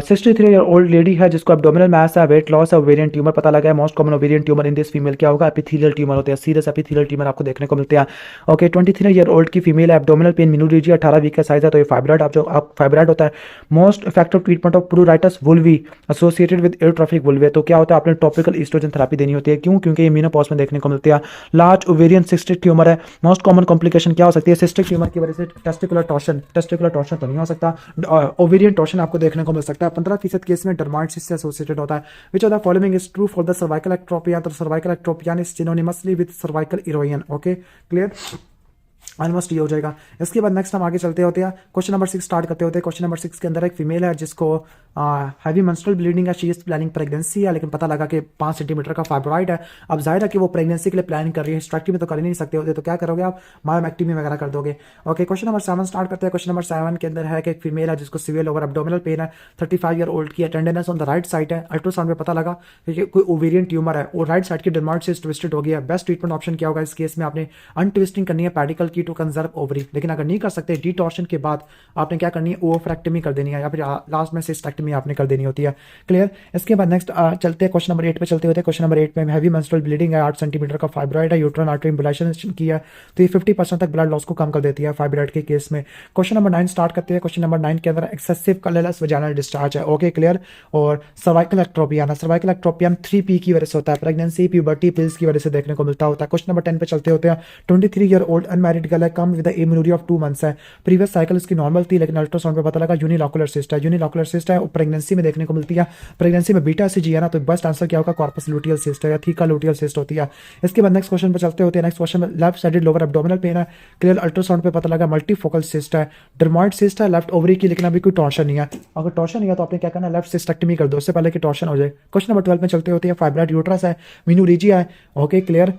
63 ईयर ओल्ड लेडी है जिसको एब्डोमिनल मास है, वेट लॉस है, ओवेरियन ट्यूमर पता लगा है। Most common ovarian tumour in this female क्या होगा, एपिथेलियल ट्यूमर होते हैं, सीरियस एपिथेलियल ट्यूमर आपको देखने को मिलते हैं। ओके, 23 ईयर ओल्ड की फीमेल है, एब्डोमिनल पेन मिनोरेजिया 18 वीक का साइज है, तो ये फाइब्रॉइड आप फाइब्रॉइड होता है। Most effective treatment of pruritus vulvae associated with atrophic vulva, तो क्या होता है, आपने टॉपिकल ईस्ट्रोजन थेरेपी देनी होती है। क्यों, क्योंकि ये मेनोपॉज में देखने को मिलती है। लार्ज ओवेरियन सिस्टिक ट्यूमर है। मोस्ट कॉमन कॉम्प्लिकेशन क्या हो सकती है, सिस्टिक ट्यूमर की वजह से टेस्टिकुलर टॉर्शन तो नहीं हो सकता, ओवेरियन टॉर्शन आपको देखने को मिल सकता है। 15% केस में डर्माइटिस से एसोसिएटेड होता है। Which of the following is true for the cervical ectropion, तो cervical ectropion is synonymously with cervical erosion. Okay, clear, almost ये हो जाएगा। इसके बाद नेक्स्ट हम आगे चलते होते हैं, क्वेश्चन नंबर 6 स्टार्ट करते होते हैं। क्वेश्चन नंबर 6 के अंदर एक फीमेल है जिसको हैवी मेंस्ट्रुअल ब्लीडिंग है, शी इज प्लानिंग प्रेगनेंसी है, लेकिन पता लगा कि 5 सेंटीमीटर का फाइब्रॉइड है। अब जाहिर है कि वो प्रेगनेंसी के लिए प्लानिंग कर रही है, हिस्टेरेक्टमी तो कर ही नहीं सकते होते, तो क्या करोगे आप, मायोमेक्टमी वगैरह कर दोगे। ओके, क्वेश्चन नंबर 7 स्टार्ट करते हैं। क्वेश्चन नंबर 7 के अंदर है कि एक फीमेल है जिसको सीवियर लोअर एब्डोमिनल पेन है, 35 ईयर ओल्ड की है, tenderness on the right side है, अल्ट्रासाउंड में पता लगा कि कोई ओवेरियन ट्यूमर है और राइट साइड की डर्माटोसिस ट्विस्टेड हो गया। बेस्ट ट्रीटमेंट ऑप्शन क्या होगा इस केस में, आपने अनट्विस्टिंग करनी है पेडिकल की टू कंजर्व ओवरी, लेकिन अगर नहीं कर सकते डिटॉर्शन के बाद आपने क्या करनी है, ओवरेक्टमी कर देनी है या फिर लास्ट में सिस्टेक्टमी आपने कर देनी होती है। क्लियर। इसके बाद नेक्स्ट चलते हैं क्वेश्चन नंबर 8 पे चलते होते हैं। क्वेश्चन नंबर 8 में हैवी मेंस्ट्रुअल ब्लीडिंग है, 8 सेंटीमीटर का फाइब्रॉइड है, यूट्रन आर्टरी एम्बुलाइजेशन किया, तो ये 50% तक ब्लड लॉस को कम कर देती है फाइब्रॉइड के केस में। क्वेश्चन नंबर 9 स्टार्ट करते हैं। क्वेश्चन नंबर 9 के अंदर एक्सेसिव कलरलेस वजाइनल डिस्चार्ज है। Okay, clear. और सर्वाइकल एक्ट्रोपियन है, सर्वाइकल एक्ट्रोपियन 3P की वजह से होता है, प्रेगनेंसी, प्यूबर्टी, पिल्स की वजह से देखने को मिलता होता है। क्वेश्चन नंबर 10 पे चलते होते हैं। 23 ईयर ओल्ड अनमैरिड गर्ल है, come with amenorrhoea of 2 months है, प्रीवियस साइकिल इसकी नॉर्मल थी, लेकिन अल्ट्रासाउंड पे पता लगा यूनिलॉकुलर सिस्ट है, यूनिलॉकुलर सिस्ट है, प्रेगनेंसी में देखने को मिलती है। प्रेगनेंसी में बीटा सी जी है ना, तो बेस्ट आंसर क्या होगा, कॉर्पस लुटियल सिस्ट है या थीका लुटियल सिस्ट होती है। इसके बाद नेक्स्ट क्वेश्चन पे चलते होते हैं। नेक्स्ट क्वेश्चन में left sided lower abdominal pain है, क्लियर, अल्ट्रासाउंड पे पता लगा मल्टीफोकल सिस्ट है, डर्मॉइड सिस्ट है लेफ्ट ओवरी की, लेकिन अभी कोई टॉर्शन नहीं है। अगर टॉर्शन नहीं है तो आपने क्या करना है, लेफ्ट सिस्टेक्टमी कर दो उससे पहले कि टॉर्शन हो जाए। क्वेश्चन नंबर 12 में चलते होते हैं। फाइब्रॉइड यूट्रस है, मीनूरीजिया है। Okay, clear.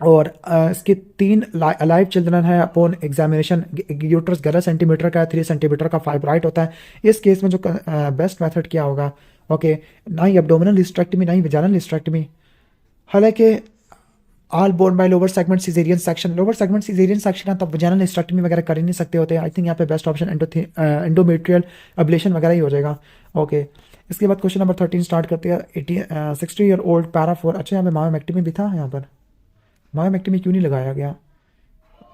और इसके 3 अलाइव चिल्ड्रन है। अपोन एग्जामिनेशन यूट्रस 11 सेंटीमीटर का है, 3 सेंटीमीटर का फाइब्रॉइड होता है। इस केस में जो बेस्ट मेथड क्या होगा, ओके, ना ही एब्डोमिनल हिस्टेरेक्टमी ना ही वेजाइनल हिस्टेरेक्टमी। हालांकि all born by lower segment caesarean section, lower segment caesarean section है तो वेजाइनल हिस्टेरेक्टमी वगैरह कर ही नहीं सकते होते। आई थिंक यहाँ पे बेस्ट ऑप्शन एंडोमेट्रियल अब्लेशन वगैरह ही हो जाएगा। ओके, इसके बाद क्वेश्चन नंबर 13 स्टार्ट करते हैं। 60 ईयर ओल्ड पैरा 4, अच्छा यहाँ पे मायोमेक्टमी भी था, यहाँ पर मायोमेक्टमी क्यों नहीं लगाया गया।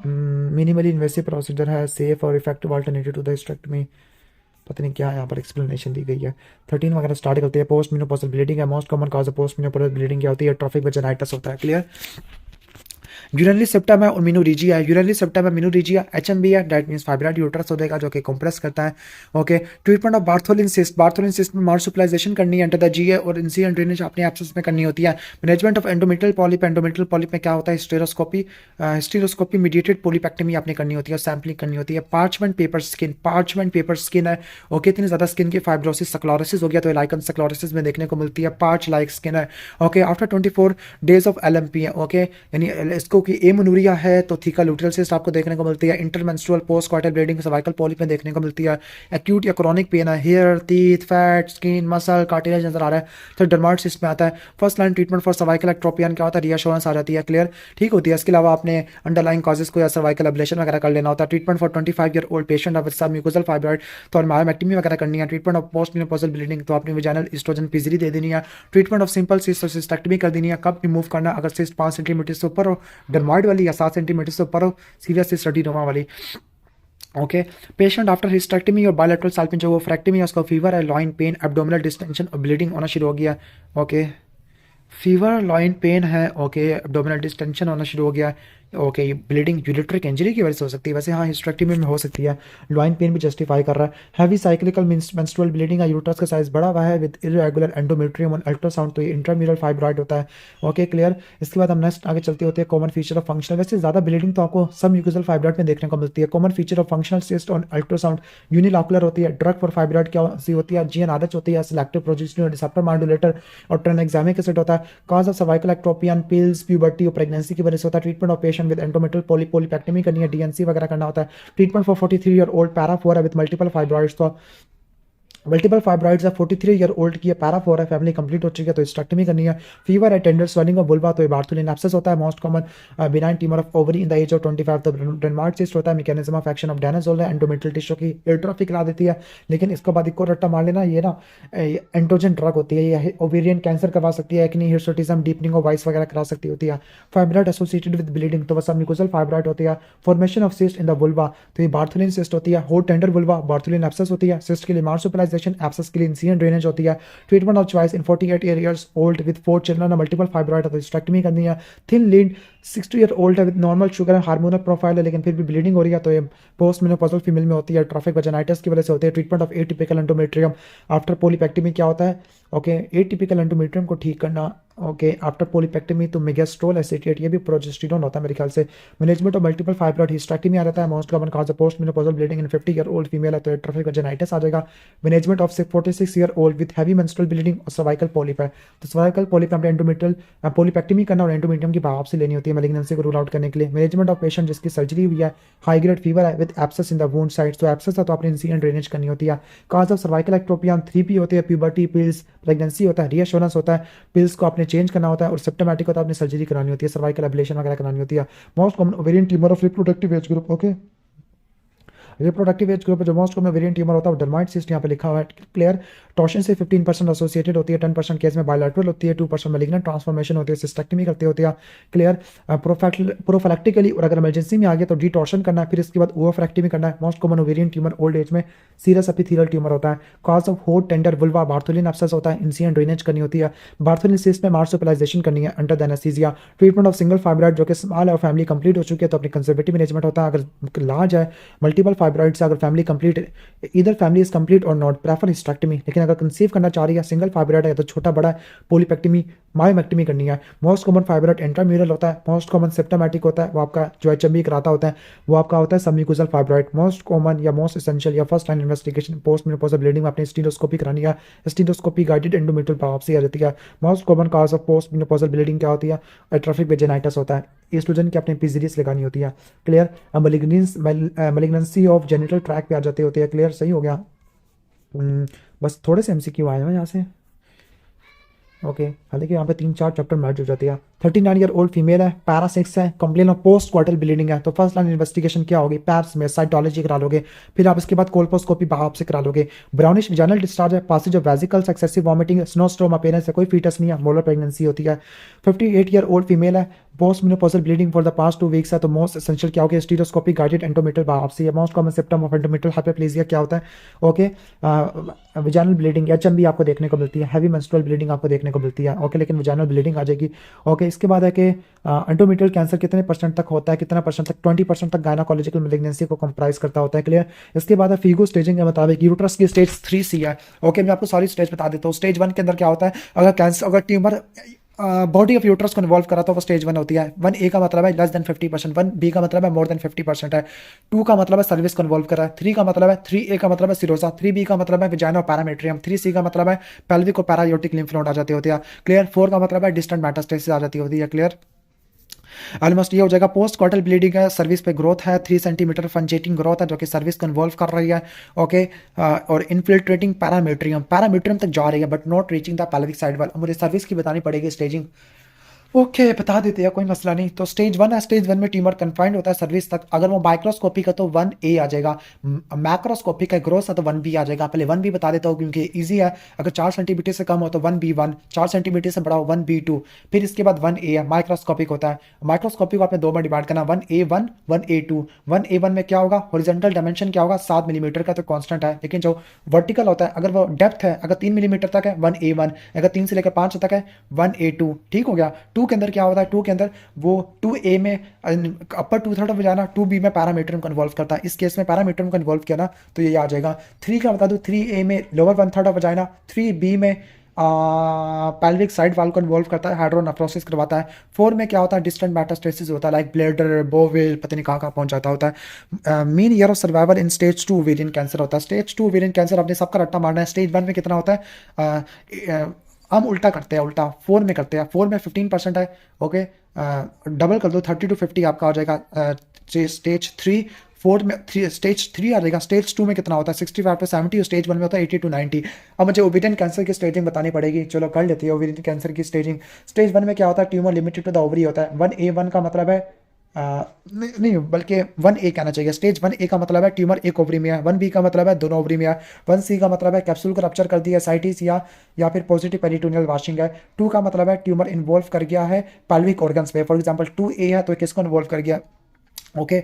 मिनिमली इन्वेसिव प्रोसीजर है, सेफ और effective alternative to the hysterectomy, पता नहीं क्या यहाँ पर एक्सप्लेनेशन दी गई है। 13 वगैरह स्टार्ट करते हैं। पोस्ट मेनोपॉजल ब्लीडिंग है, most common cause of post menopausal bleeding क्या होती है, ट्रॉफिक वजाइनाइटिस होता है। क्लियर। यूरिनरी सिप्टम है और मीनोरीजिया है, यूरिनरी सिप्टम है, मीनोरीजिया, एचएमबी है, दैट मींस फाइब्रॉइड यूट्रस हो जाएगा जो कि कंप्रेस करता है। Okay, treatment of Bartholin cyst, Bartholin cyst में मार्सुप्लाइजेशन करनी है अंडर द जीए और इंसिडेंट ड्रेनेज अपने एब्सेस में करनी होती है। Management of endometrial polyp, endometrial polyp में क्या होता है, हिस्टेरोस्कोपी मीडिएटेड पॉलीपेक्टमी आपने करनी होती है, सैम्पलिंग करनी होती है। Parchment paper skin, parchment paper skin है। ओके, इतनी ज्यादा स्किन की फाइब्रोसिस सक्लोरोसिस हो गया तो लाइकन सक्लोरोसिस में देखने को मिलती है, पार्च लाइक स्किन है। Okay, after 24 days of LMP है। ओके, यानी इसको की एमोनुरिया है तो थीका लुटियल सिस्ट आपको देखने को मिलती है। Intermenstrual post coital bleeding cervical polyp में देखने को मिलती है। एक्यूट या क्रॉनिक पेन है, hair, teeth, fat, skin, muscle, cartilage नजर आ रहा है तो डर्माटोसिस सिस्ट में आता है। First line treatment for cervical ectropion क्या होता है, रिएश्योरेंस आ जाती है। क्लियर, ठीक होती है। इसके अलावा आपने अंडरलाइंग कॉजेस को या सर्वाइकल एब्लेशन वगैरह कर लेना होता है। Treatment for 25 year old patient of सब म्यूकोजल फाइब्रॉइड तो मायोमेक्टमी वगैरह करनी है। Treatment of post menopausal bleeding तो आपने वेजाइनल एस्ट्रोजन पिजरी दे देनी है। ट्रीटमेंट ऑफ सिंपल सिस्ट और सिस्टेक्टमी कर देनी है। कब रिमूव करना, अगर सिस्ट 5 सेंटीमीटर से ऊपर हो, डर्मॉइड वाली, या 7 सेंटीमीटर से ऊपर हो, सीरियस सिस्ट एडिनोमा वाली। ओके, पेशेंट आफ्टर हिस्टेरेक्टमी और बायलैटरल साल्पिंजोफ्रेक्टमी है, उसका फीवर है, लॉइन पेन, एब्डोमिनल डिस्टेंशन और ब्लीडिंग होना शुरू हो गया। ओके, फीवर, लॉइन पेन है, ओके, एब्डोमिनल डिस्टेंशन होना शुरू हो गया। ओके, ब्लीडिंग यूरिट्रिक इंजरी की वजह से हो सकती है, वैसे हाँ हिस्टेरेक्टमी में हो सकती है। लॉइन पेन भी जस्टिफाई कर रहा है। हैवी साइक्लिकल मेंस्ट्रुअल ब्लीडिंग है, यूट्रस का साइज बड़ा हुआ है with irregular endometrium on ultrasound तो ये इंट्राम्यूरल फाइब्रॉइड होता है। Okay, clear. इसके बाद हम नेक्स्ट आगे चलते होते हैं। कॉमन फीचर ऑफ फंक्शनल, वैसे ज़्यादा ब्लीडिंग तो आपको सब म्यूकोजल फाइब्रॉइड में देखने को मिलती है। Common feature of functional cyst on ultrasound unilocular होती है। ड्रग फॉर फाइब्रॉइड क्या सी होती है, GnRH होती है, सिलेक्टिव प्रोजेस्टेरोन रिसेप्टर मॉड्यूलेटर और ट्रांएग्जामिक एसिड होता है। Cause of cervical ectropion, pills, puberty और प्रेगनेंसी की वजह से होता है। Treatment of patient with endometrial polypectomy करनी है, DNC वगैरह करना होता है। Treatment for 43 year old para 4 है विद मल्टीपल फाइब्रॉइड्स तो मल्टीपल फाइब्रॉइड्स है, 43 ईयर ओल्ड की है, पैरा 4 है, फैमिली कंप्लीट हो चुकी है तो हिस्टेरेक्टमी करनी है। फीवर है, टेंडर स्वेलिंग ऑफ वुल्वा तो बार्थोलिन एब्सेस होता है। Most common benign tumour of ovary in the age of 25 तो डेनमार्क सिस्ट होता है। Mechanism of action of danazol है, एंडोमेट्रियल टिश्यू की एट्रोफी करा देती है। लेकिन इसके बाद एक और रट्टा मार लेना, ये ना एंड्रोजन ड्रग होती है, ये ओवेरियन कैंसर करवा सकती है, acne, hirsutism, deepening of vice वगैरह करा सकती होती है। फाइब्रॉइड एसोसिएटेड विद ब्लीडिंग तो सब म्यूकोजल फाइब्रॉइड होती है। Formation of cyst in the vulva तो ये बार्थोलिन सिस्ट होती है। होट टेंडर वुल्वा बार्थोलिन एब्सेस होती है। सिस्ट के लिए मार्सुपिलाइजेशन, एब्सेस के लिए इंसिडेंट ड्रेनेज होती है। Treatment of choice in 48 years old with 4 children multiple fibroid तो हिस्टेरेक्टमी करनी है। थिन लीड 60 ईयर ओल्ड है with normal sugar and hormonal profile है लेकिन फिर भी ब्लीडिंग हो रही है तो ये पोस्ट मेनोपॉजल फीमेल में होती है। ट्रॉफिक वजाइनाइटिस की वजह से होती है। Treatment of atypical endometrium after polypectomy क्या होता है, ओके, एटिपिकल एंडोमेट्रियम को ठीक करना ओके आफ्टर पोलिपेक्टमी तो मेगास्ट्रोल एसिटेट ये भी प्रोजेस्टेरोन होता है मेरे ख्याल से। Management of multiple fibroid hysterectomy आ जाता है। Most common cause of post menopausal bleeding in 50 year old female है तो एट्रोफिक वेजाइटिस आ जाएगा। Management of 46 year old with heavy menstrual bleeding और सर्वाइकल पॉलिप है तो सर्वाइकल पॉलिप में एंडोमेट्रियल पोलिपेक्टमी करना और एंडोमेट्रियम की बायोप्सी लेनी होती है मैलिग्नेंसी को रूल आउट करने के लिए। मैनेजमेंट ऑफ पेशेंट जिसकी सर्जरी हुई है, हाई ग्रेड फीवर है with abscess in the wound side, तो एब्सेस है तो आपने इंसिडेंट ड्रेनेज करनी होती है। कॉज ऑफ सर्वाइकल एक्ट्रोपिया 3P होती है, प्यूबर्टी पिल्स, प्रेगनेंसी होता है, रीअश्योरेंस होता है, पिल्स को आपने चेंज करना होता है और सिम्टोमेटिक होता है आपने सर्जरी करानी होती है, सर्वाइकल एब्लेशन वगैरह करानी होती है। Most common ovarian tumour of reproductive age group. Okay reproductive age group में जो मोस्ट कॉमन वेरिएंट ट्यूमर होता है वो डर्माइड सिस्ट यहाँ पे लिखा हुआ है क्लियर। टॉर्शन से 15% एसोसिएटेड होती है, 10% केस में बायलैटरल होती है, 2% मैलिग्नेंट ट्रांसफॉर्मेशन होती है, सिस्टेक्टमी करती होती है क्लियर। प्रोफैलेक्टिकली और अगर इमरजेंसी में आ गया तो डिटॉर्शन करना है, फिर इसके बाद ओवरफ्रैक्टमी करना है। Most common ovarian tumour old age में सीरस एपिथेलियल ट्यूमर होता है। कॉज ऑफ होट टेंडर वुल्वा बार्थोलिन एब्सेस होता है, इंसिडेंट ड्रेनेज करनी होती है। बार्थोलिन सिस्ट में मार्सुपिलाइजेशन करनी है under the anaesthesia. Treatment of single fibroid जो कि स्मॉल है और फैमिली कंप्लीट हो चुकी है तो अपनी कंजर्वेटिव मैनेजमेंट होता है। अगर लार्ज है मल्टीपल फाइब्रॉइड से अगर फैमिली कंप्लीट, इधर फैमिली इज कंप्लीट और नॉट प्रेफर हिस्टेक्टमी। लेकिन अगर कंसीव करना चाह रही है सिंगल फाइब्रॉइड है तो छोटा बड़ा पोलिपेक्टमी मायोमेक्टमी करनी है। मोस्ट कॉमन फाइब्रॉइड इंट्राम्यूरल होता है। मोस्ट कॉमन सिम्प्टोमेटिक होता है वो आपका जो HMB कराता होता है वो आपका होता है सबम्यूकोजल फाइब्रॉइड। मोस्ट कॉमन या मोस्ट एसेंशियल या first line investigation post menopausal bleeding में अपनी स्टीनोस्कोपी करानी है। स्टीनोस्कोपी गाइडेड एंडोमेट्रियल बायोप्सी आ जाती है। Most common cause of post menopausal bleeding क्या होती है? एट्रोफिक वेजाइटिस होता है। एस्ट्रोजन की अपनी एपिजीरियस लगानी होती है clear. Malignancy of genital track पे आ जाती होती है क्लियर। सही हो गया। बस थोड़े से MCQ आए हैं यहाँ से। ओके हालांकि यहाँ पे 3-4 चैप्टर मैच हो जाती है। 39 ईयर ओल्ड फीमेल है, पैरा 6 है, complain of post coital bleeding है तो फर्स्ट लाइन इन्वेस्टिगेशन क्या होगी? पैप्स में साइटोलॉजी करा लोगे, फिर आप इसके बाद कोल्पोस्कोपी बायोप्सी करा लोगे। ब्राउनिश विजाइनल डिस्चार्ज है, passage of vesicles, excessive vomiting, snowstorm appearance है, कोई फीटस नहीं है, मोलर प्रेगनेंसी होती है। 58 ईयर ओल्ड फीमेल है, post menopausal bleeding for the past 2 weeks है तो मोस्ट एसेंशियल क्या होगी? स्टीरोस्कोपी गाइडेड एंडोमेट्रियल बायोप्सी है। Most common symptom of endometrial hyperplasia क्या होता है? ओके विजाइनल ब्लीडिंग HMB आपको देखने को मिलती है, हैवी मेंस्ट्रुअल ब्लीडिंग आपको देखने को मिलती है। ओके लेकिन विजाइनल ब्लीडिंग आ जाएगी। ओके इसके बाद है कि एंडोमेट्रियल कैंसर कितने परसेंट तक होता है, कितना परसेंट तक? 20% तक गायनाकोलॉजिकल मैलिग्नेंसी को कंप्राइज करता होता है क्लियर। इसके बाद है फीगो स्टेजिंग के मुताबिक यूट्रस की स्टेज 3C है। ओके मैं आपको सारी स्टेज बता देता हूँ। स्टेज 1 के अंदर क्या होता है? अगर कैंसर अगर ट्यूमर बॉडी ऑफ यूट्रस को इन्वॉल्व करा तो वो स्टेज 1 होती है। 1A का मतलब है लेस देन 50%, 1B का मतलब है मोर देन 50% है, 2 का मतलब है सर्विस को इन्वॉल्व करा है, 3 का मतलब है 3A का मतलब है सिरोसा, 3B का मतलब है विजाइना और पैरामेट्रियम, 3C का मतलब है पेल्विक और पैरायोटिक लिम्फ नोड आ जाती होती है क्लियर। 4 का मतलब है डिस्टेंट मेटास्टेसिस आ जाती होती है क्लियर। ऑलमोस्ट ये हो जाएगा। पोस्ट क्वार्टर ब्लीडिंग है, सर्विस पे ग्रोथ है, 3 सेंटीमीटर फंजेटिंग ग्रोथ है जो कि सर्विस को इन्वॉल्व कर रही है। ओके और इन्फिल्ट्रेटिंग पैरामेट्रियम, पैरामेट्रियम तक जा रही है but not reaching the pelvic side wall. मुझे सर्विस की बतानी पड़ेगी स्टेजिंग। ओके बता देते हैं कोई मसला नहीं। तो स्टेज 1 है, स्टेज 1 में ट्यूमर कन्फाइंड होता है सर्विस तक। अगर वो माइक्रोस्कोपिक है तो 1A आ जाएगा, मैक्रोस्कोपिक है ग्रोथ है तो 1B आ जाएगा। पहले 1B बता देता हूँ क्योंकि इजी है। अगर 4 सेंटीमीटर से कम हो तो 1B1, 4 सेंटीमीटर से बड़ा हो 1B2, फिर इसके बाद 1A है माइक्रोस्कोपिक होता है। माइक्रोस्कोपिक को आपने 2 में डिवाइड करना, 1A1 1A2। 1A1 में क्या होगा? हॉरिजॉन्टल डायमेंशन क्या होगा? 7 मिलीमीटर का तो कांस्टेंट है, लेकिन जो वर्टिकल होता है अगर वो डेप्थ है अगर 3 मिलीमीटर तक है 1A1, अगर 3 से लेकर 5 तक है 1A2। ठीक हो गया। 2 के अंदर क्या होता है? 2 के अंदर वो 2A में अपर 2/3 ऑफ वजाना, 2B में पैरामीट्रियम को इन्वॉल्व करता है। इस केस में पैरामीट्रियम को इन्वॉल्व किया ना तो ये आ जाएगा। 3 का बता दूं, 3A में लोअर 1/3 ऑफ वजाना, 3B में पेल्विक साइड वाल को इन्वॉल्व करता है, हाइड्रोनेफ्रोसिस करवाता है। 4 में क्या होता है? डिस्टेंट मेटास्टेसिस होता है, लाइक ब्लैडर, बोवेल, पता नहीं कहाँ पहुंच जाता होता है। Mean year of survival in stage 2 ovarian cancer होता है। स्टेज 2 ओवेरियन कैंसर आपने सबका रट्टा मारना है। स्टेज 1 में कितना होता है? हम उल्टा करते हैं, उल्टा 4 में करते हैं। 4 में 15% है। ओके डबल कर दो, 30 to 50 आपका आ जाएगा। स्टेज 3 4 में स्टेज 3 आ जाएगा। स्टेज 2 में कितना होता है? 65 to 70 और स्टेज 1 में होता है 80 to 90। अब मुझे ओवेरियन कैंसर की स्टेजिंग बतानी पड़ेगी। चलो कर लेते हैं ओवेरियन कैंसर की स्टेजिंग। स्टेज 1 में क्या होता है? Tumour limited to the ovary होता है। 1A1 का मतलब है नहीं बल्कि 1A कहना चाहिए। स्टेज 1A का मतलब है ट्यूमर एक ओवरी में है। 1B का मतलब है दोनों ओवरी में है। 1C का मतलब है कैप्सूल को रप्चर कर दिया साइटिस या फिर पॉजिटिव पेरिटोनियल वाशिंग है। 2 का मतलब है ट्यूमर इन्वॉल्व कर गया है पेल्विक ऑर्गन्स पे। फॉर एग्जांपल 2A है तो किसको इन्वॉल्व कर गया? ओके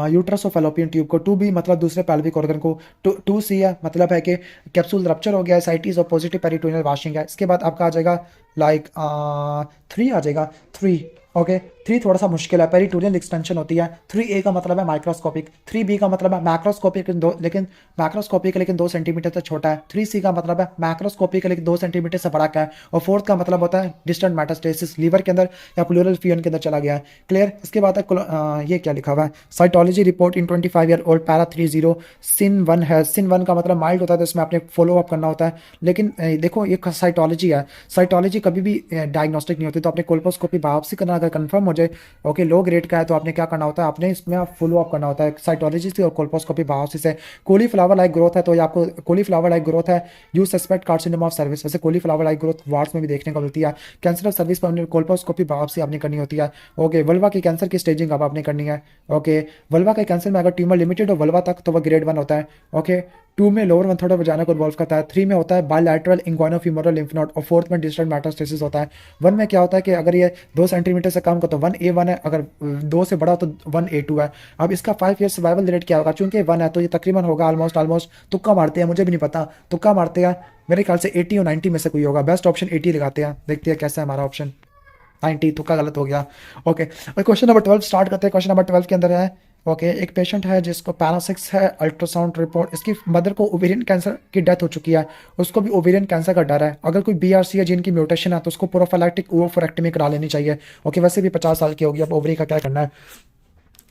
यूट्रस और फैलोपियन ट्यूब को। 2B मतलब दूसरे पेल्विक ऑर्गन को। 2C है मतलब है कि कैप्सूल रप्चर हो गया है, साइटिस और पॉजिटिव पेरिटोनियल वाशिंग है। इसके बाद आपका आ जाएगा लाइक 3 आ जाएगा 3। ओके 3 थोड़ा सा मुश्किल है, पेरिटोनियल एक्सटेंशन होती है। 3A का मतलब है माइक्रोस्कोपिक, 3B का मतलब है मैक्रोस्कोपिक लेकिन मैक्रोस्कोपिक लेकिन 2 सेंटीमीटर से छोटा है, 3C का मतलब है मैक्रोस्कोपिक लेकिन 2 सेंटीमीटर से बड़ा का है, और 4th का मतलब होता है डिस्टेंट मेटास्टेसिस, लीवर के अंदर या प्लूरल फियन के अंदर चला गया है। क्लियर। इसके बाद ये क्या लिखा हुआ है, साइटोलॉजी रिपोर्ट इन 25 ईयर ओल्ड पैरा 30 सिन 1 है। सिन 1 का मतलब माइल्ड होता है, तो इसमें आपने फॉलो अप करना होता है। लेकिन देखो ये साइटोलॉजी है, साइटोलॉजी कभी भी डायग्नोस्टिक नहीं होती, तो आपने कोल्पोस्कोपी बायोप्सी करना, अगर कंफर्म हो जाए ओके लो ग्रेड का है तो आपने क्या करना होता है, आपने इसमें आप फॉलो अप करना होता है साइटोलॉजी से और कोल्पोस्कोपी बायोप्सी से। कोलीफ्लावर लाइक ग्रोथ है तो ये आपको कोलीफ्लावर लाइक ग्रोथ है, you suspect carcinoma of service. वैसे कोलीफ्लावर लाइक ग्रोथ वार्ड्स में भी देखने को मिलती है। कैंसर ऑफ सर्विस पर कोल्पोस्कोपी बायोप्सी आपने करनी होती है। ओके, वल्वा की कैंसर की स्टेजिंग अब आपने करनी है। ओके, वल्वा के कैंसर में अगर ट्यूमर लिमिटेड हो वल्वा तक तो वह ग्रेड 1 होता है। ओके, 2 में लोअर 1/3 ऑफ वजाना को इन्वॉल्व करता है, 3 में होता है बायलैटरल इंग्वाइनोफीमोरल लिम्फ नोड, और 4th में डिस्टेंट मेटास्टेसिस होता है। 1 में क्या होता है कि अगर ये 2 सेंटीमीटर से कम का तो 1A1 है, अगर 2 से बड़ा हो तो 1A2 है। अब इसका 5 ईयर सर्वाइवल रेट क्या होगा, चूंकि 1 है तो ये तकरीबन होगा ऑलमोस्ट तुक्का मारते हैं, मुझे भी नहीं पता, तुक्का मारते हैं, मेरे ख्याल से 80 और 90 में से कोई होगा। बेस्ट ऑप्शन 80 लगाते हैं, देखते हैं कैसा है हमारा ऑप्शन। 90 तुक्का गलत हो गया। ओके, और क्वेश्चन नंबर 12 स्टार्ट करते हैं। क्वेश्चन नंबर 12 के अंदर है ओके, एक पेशेंट है जिसको पैरासिक्स है, अल्ट्रासाउंड रिपोर्ट, इसकी मदर को ओवेरियन कैंसर की डेथ हो चुकी है, उसको भी ओवेरियन कैंसर का डर है। अगर कोई BRC या जीन की म्यूटेशन है तो उसको प्रोफाइलैक्टिक ओवोफ्रेक्टमी करा लेनी चाहिए। ओके, वैसे भी 50 साल की होगी, अब ओवरी का क्या करना है।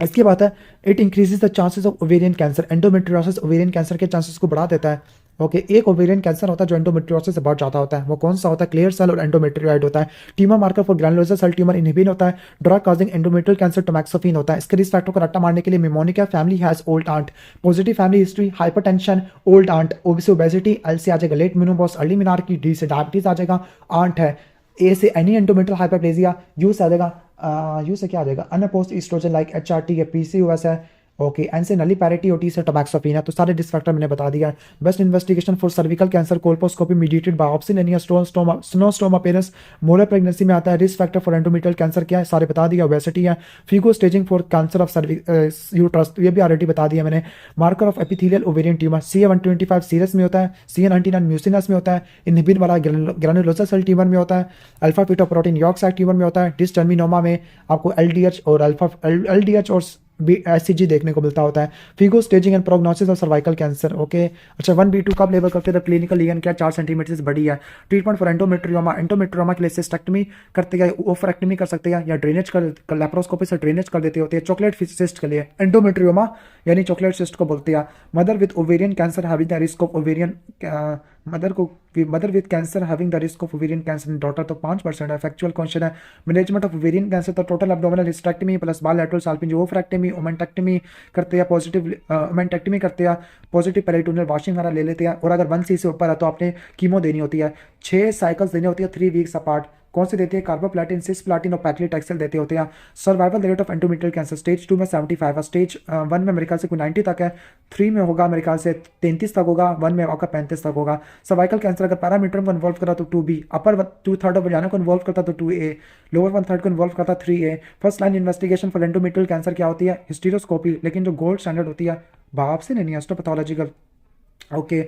इसकी बात है, it increases the chances of ovarian cancer. Endometriosis ovarian cancer के चांसेस को बढ़ा देता है। ओके, एक ओवेरियन कैंसर होता है जो एंडोमेट्रियोसिस से बहुत ज़्यादा होता है, वो कौन सा होता है, क्लियर सेल और एंडोमेट्रियोइड होता है। Tumour marker for granulosa cell tumour inhibin होता है। Drug causing endometrial cancer tamoxifen होता है। इसके रिस्क फैक्टर को रट्टा मारने के लिए pneumonia, family has old aunt, positive family history, hypertension, old aunt, obesity, L से आ जाएगा late menopause, early menarche, D से डायबिटीज आ जाएगा, आंट है, ए से एनी एंडोमेट्रियल हाइपरप्लेजिया, यू से आ जाएगा यू से क्या आ जाएगा अनअपोज्ड ईस्ट्रोजन लाइक HRT या PCOS है। ओके, एन से नली पैरिटी और टी से टोमैक्सोफिन है। तो सारे रिस्क फैक्टर मैंने बता दिया। Best investigation for cervical cancer colposcopy mediated biopsy लेनी है। स्नोस्टोम अपीयरेंस मोलर प्रेगनेंसी में आता है। Risk factor for endometrial cancer क्या है, सारे बता दिया। ओबेसिटी है। FIGO staging for cancer of uterus, ये भी ऑलरेडी बता दिया मैंने। Marker of epithelial ovarian tumour CA125 serous में होता है, CA99 म्यूसिनस में होता है, इनहिबिन वाला ग्रैनुलोसा सेल ट्यूमर में होता है, alpha feto protein yolk sac tumour में होता है, डिस्टर्मिनोमा में आपको LDH और LDH और SCG देखने को मिलता होता है। FIGO staging and prognosis of cervical cancer. Okay, अच्छा 1B2 कब लेबर करते हैं, क्लिनिकल लीगन क्या 4 सेंटीमीटर से बड़ी है। ट्रीटमेंट फॉर एंडोमेट्रियोमा, एंडोमेट्रियोमा के लिए सिस्टेक्टमी करते हैं, ओफ्रेक्टमी कर सकते हैं, या ड्रेनेज कर लेप्रोस्कोपी से ड्रेनेज कर देते होते हैं। चॉकलेट सिस्ट के लिए एंडोमेट्रियोमा यानी चॉकलेट सिस्ट को बोलते हैं। Mother with ovarian cancer having the risk of ovarian mother with cancer having the risk of ovarian cancer in daughter तो 5% है। फैक्चुअल क्वेश्चन है, मैनेजमेंट ऑफ ओवेरियन कैंसर तो total abdominal hysterectomy plus bilateral salpingo oophorectomy omentectomy करते हैं, positive ओमेंटेक्टमी करते हैं, positive peritoneal washing वगैरह ले लेते हैं। और अगर 1C से ऊपर है तो आपने कीमो देनी होती है, 6 साइकिल्स देनी होती है 3 वीक्स अपार्ट। कौन से देते हैं, कार्बोप्लाटिन, सिस्प्लाटिन और पैक्लिटैक्सेल देते होते हैं। Survival rate of endometrial cancer stage 2 में 75 है, स्टेज 1 में मेरे ख्याल से कोई 90 तक है, 3 में होगा मेरे ख्याल से 33 तक होगा, 1 में आपका 35 तक होगा। सर्वाइकल कैंसर अगर पैरामीटर को इन्वॉल्व करा तो 2B, अपर 2/3 ऑफ वजाना को इन्वॉल्व करता तो 2A, लोअर 1/3 को इन्वॉल्व करता 3A। First line investigation for endometrial cancer क्या होती है, हिस्टेरोस्कोपी, लेकिन जो गोल्ड स्टैंडर्ड होती है बायोप्सी नहीं, हिस्टोपैथोलॉजिकल। ओके,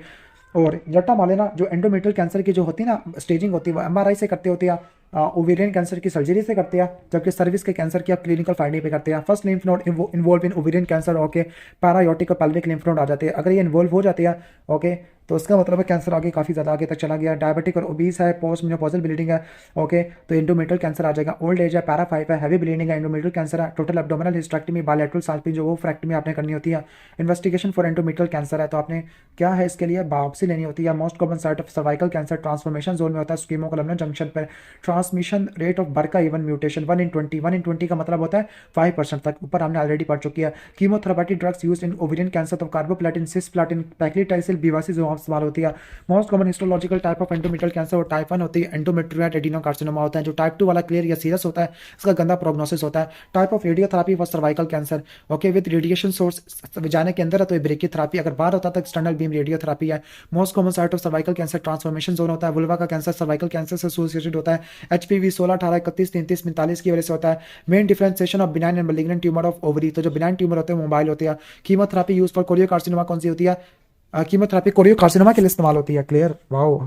और रट्टा मार लेना, जो एंडोमेट्रियल कैंसर की जो होती है ना स्टेजिंग होती है वो MRI से करते होते हैं, ओवेरियन कैंसर की सर्जरी से करते हैं, जबकि सर्विस के कैंसर की आप क्लिनिकल फाइंडिंग पे करते हैं। First lymph node involve in ovarian cancer, okay, para-aortic और पेल्विक लिम्फ नोड आ जाते हैं। अगर ये इन्वॉल्व हो जाते हैं ओके, तो उसका मतलब है कैंसर आगे काफ़ी ज़्यादा आगे तक चला गया। डायबिटिक और ओबीस है, पोस्ट मेनोपॉजल ब्लीडिंग है, ओके, तो एंडोमेट्रियल कैंसर आ जाएगा। ओल्ड एज है, पैरा 5 है, हैवी ब्लीडिंग है, एंडोमेट्रियल कैंसर है। टोटल एब्डोमिनल हिस्टेक्टमी, बायलैटरल साल्पिंज जो वो फ्रैक्टमी आपने करनी होती है। इन्वेस्टिगेशन फॉर एंडोमेट्रियल कैंसर है तो आपने क्या है इसके लिए बायोप्सी लेनी होती है। Most common site of cervical cancer transformation zone में होता है, स्कीमोकोलमनर जंक्शन पर। ट्रांसमिशन रेट ऑफ बर्का इवन म्यूटेशन 1 in 20, 1 in 20 का मतलब होता है 5% तक, ऊपर हमने ऑलरेडी पढ़ चुकी है। Chemotherapy drugs used in ovarian cancer तो कार्बोप्लाटिन, सिस्प्लाटिन, पैक्लिटैक्सेल, बीवासी जो इस्तेमाल होती है। Most common histological type of endometrial cancer और टाइप 1 होती है एंडोमेट्रियोइड एडिनोकार्सिनोमा होता है, जो टाइप 2 वाला क्लियर या सीरियस होता है, इसका गंदा प्रोग्नोसिस होता है। Type of radiotherapy for cervical cancer, okay, with radiation source वजाने के अंदर है तो ये ब्रेकियोथेरेपी, अगर बाहर होता है तो एक्सटर्नल बीम रेडियोथेरेपी है। Most common site of cervical cancer transformation zone होता है। वुल्वा का कैंसर सर्वाइकल कैंसर से एसोसिएटेड होता है। HPV 16, 18, 31, 33, 45 की वजह से होता है। Main differentiation of benign and malignant tumour of ovary, तो जो बिनाइन ट्यूमर होते हैं मोबाइल होते हैं। कीमोथेरेपी यूज फॉर कोरियोकार्सिनोमा कौन सी होती है, कीमोथेरेपी कोरियोकार्सिनोमा के लिए इस्तेमाल होती है। क्लियर, वाओ,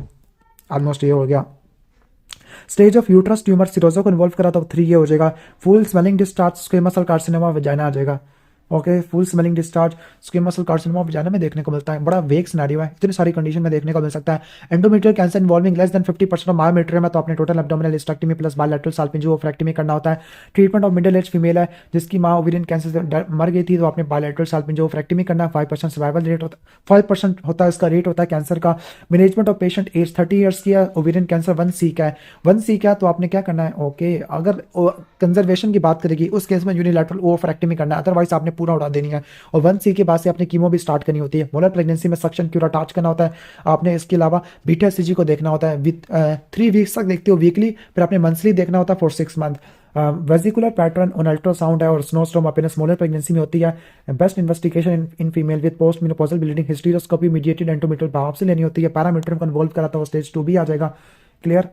ऑलमोस्ट ये हो गया। Stage of uterus tumour serosa को इन्वॉल्व करा तो 3 ये हो जाएगा। Foul smelling discharge squamous cell carcinoma vagina आ जाएगा। Okay, foul smelling discharge squamous cell carcinoma vagina में देखने को मिलता है। बड़ा वेग सिनेरियो है, इतनी सारी कंडीशन में देखने को मिल सकता है। Endometrial cancer involving less than 50% of myometrium में तो आपने total abdominal hysterectomy plus bilateral salpingo-oophorectomy करना होता है। Treatment of middle age female है जिसकी माँ ओवेरियन कैंसर से मर गई थी तो आपने बायलैटरल साल्पिंजोफ्रेक्टमी करना है। 5% सर्वाइवल रेट होता है, 5% होता है इसका रेट होता है कैंसर का। Management of patient age 30 years की है, ओवेरियन कैंसर 1C का है। 1C का तो आपने क्या करना है, ओके, अगर कंजर्वेशन की बात करेगी उस केस में यूनिलैटरल ओवरफ्रैक्टमी करना है, अदरवाइज आपने पूरा उड़ा देनी है। और 1C के बाद से आपने कीमो भी स्टार्ट करनी होती है। मोलर प्रेगनेंसी में सक्शन क्यूर अटैच करना होता है आपने। इसके अलावा बीटा सीजी को देखना होता है विथ 3 वीक्स तक देखते हो वीकली, फिर आपने मंथली देखना होता है for 6 month. Vesicular pattern on ultrasound है और स्नोस्टोम अपेनेस मोलर प्रेगनेंसी में होती है। Best investigation in female with post menopausal bleeding hysteroscopy mediated endometrial biopsy लेनी होती है। पैरामीटर को इन्वॉल्व कराता है, स्टेज 2 भी आ जाएगा। क्लियर।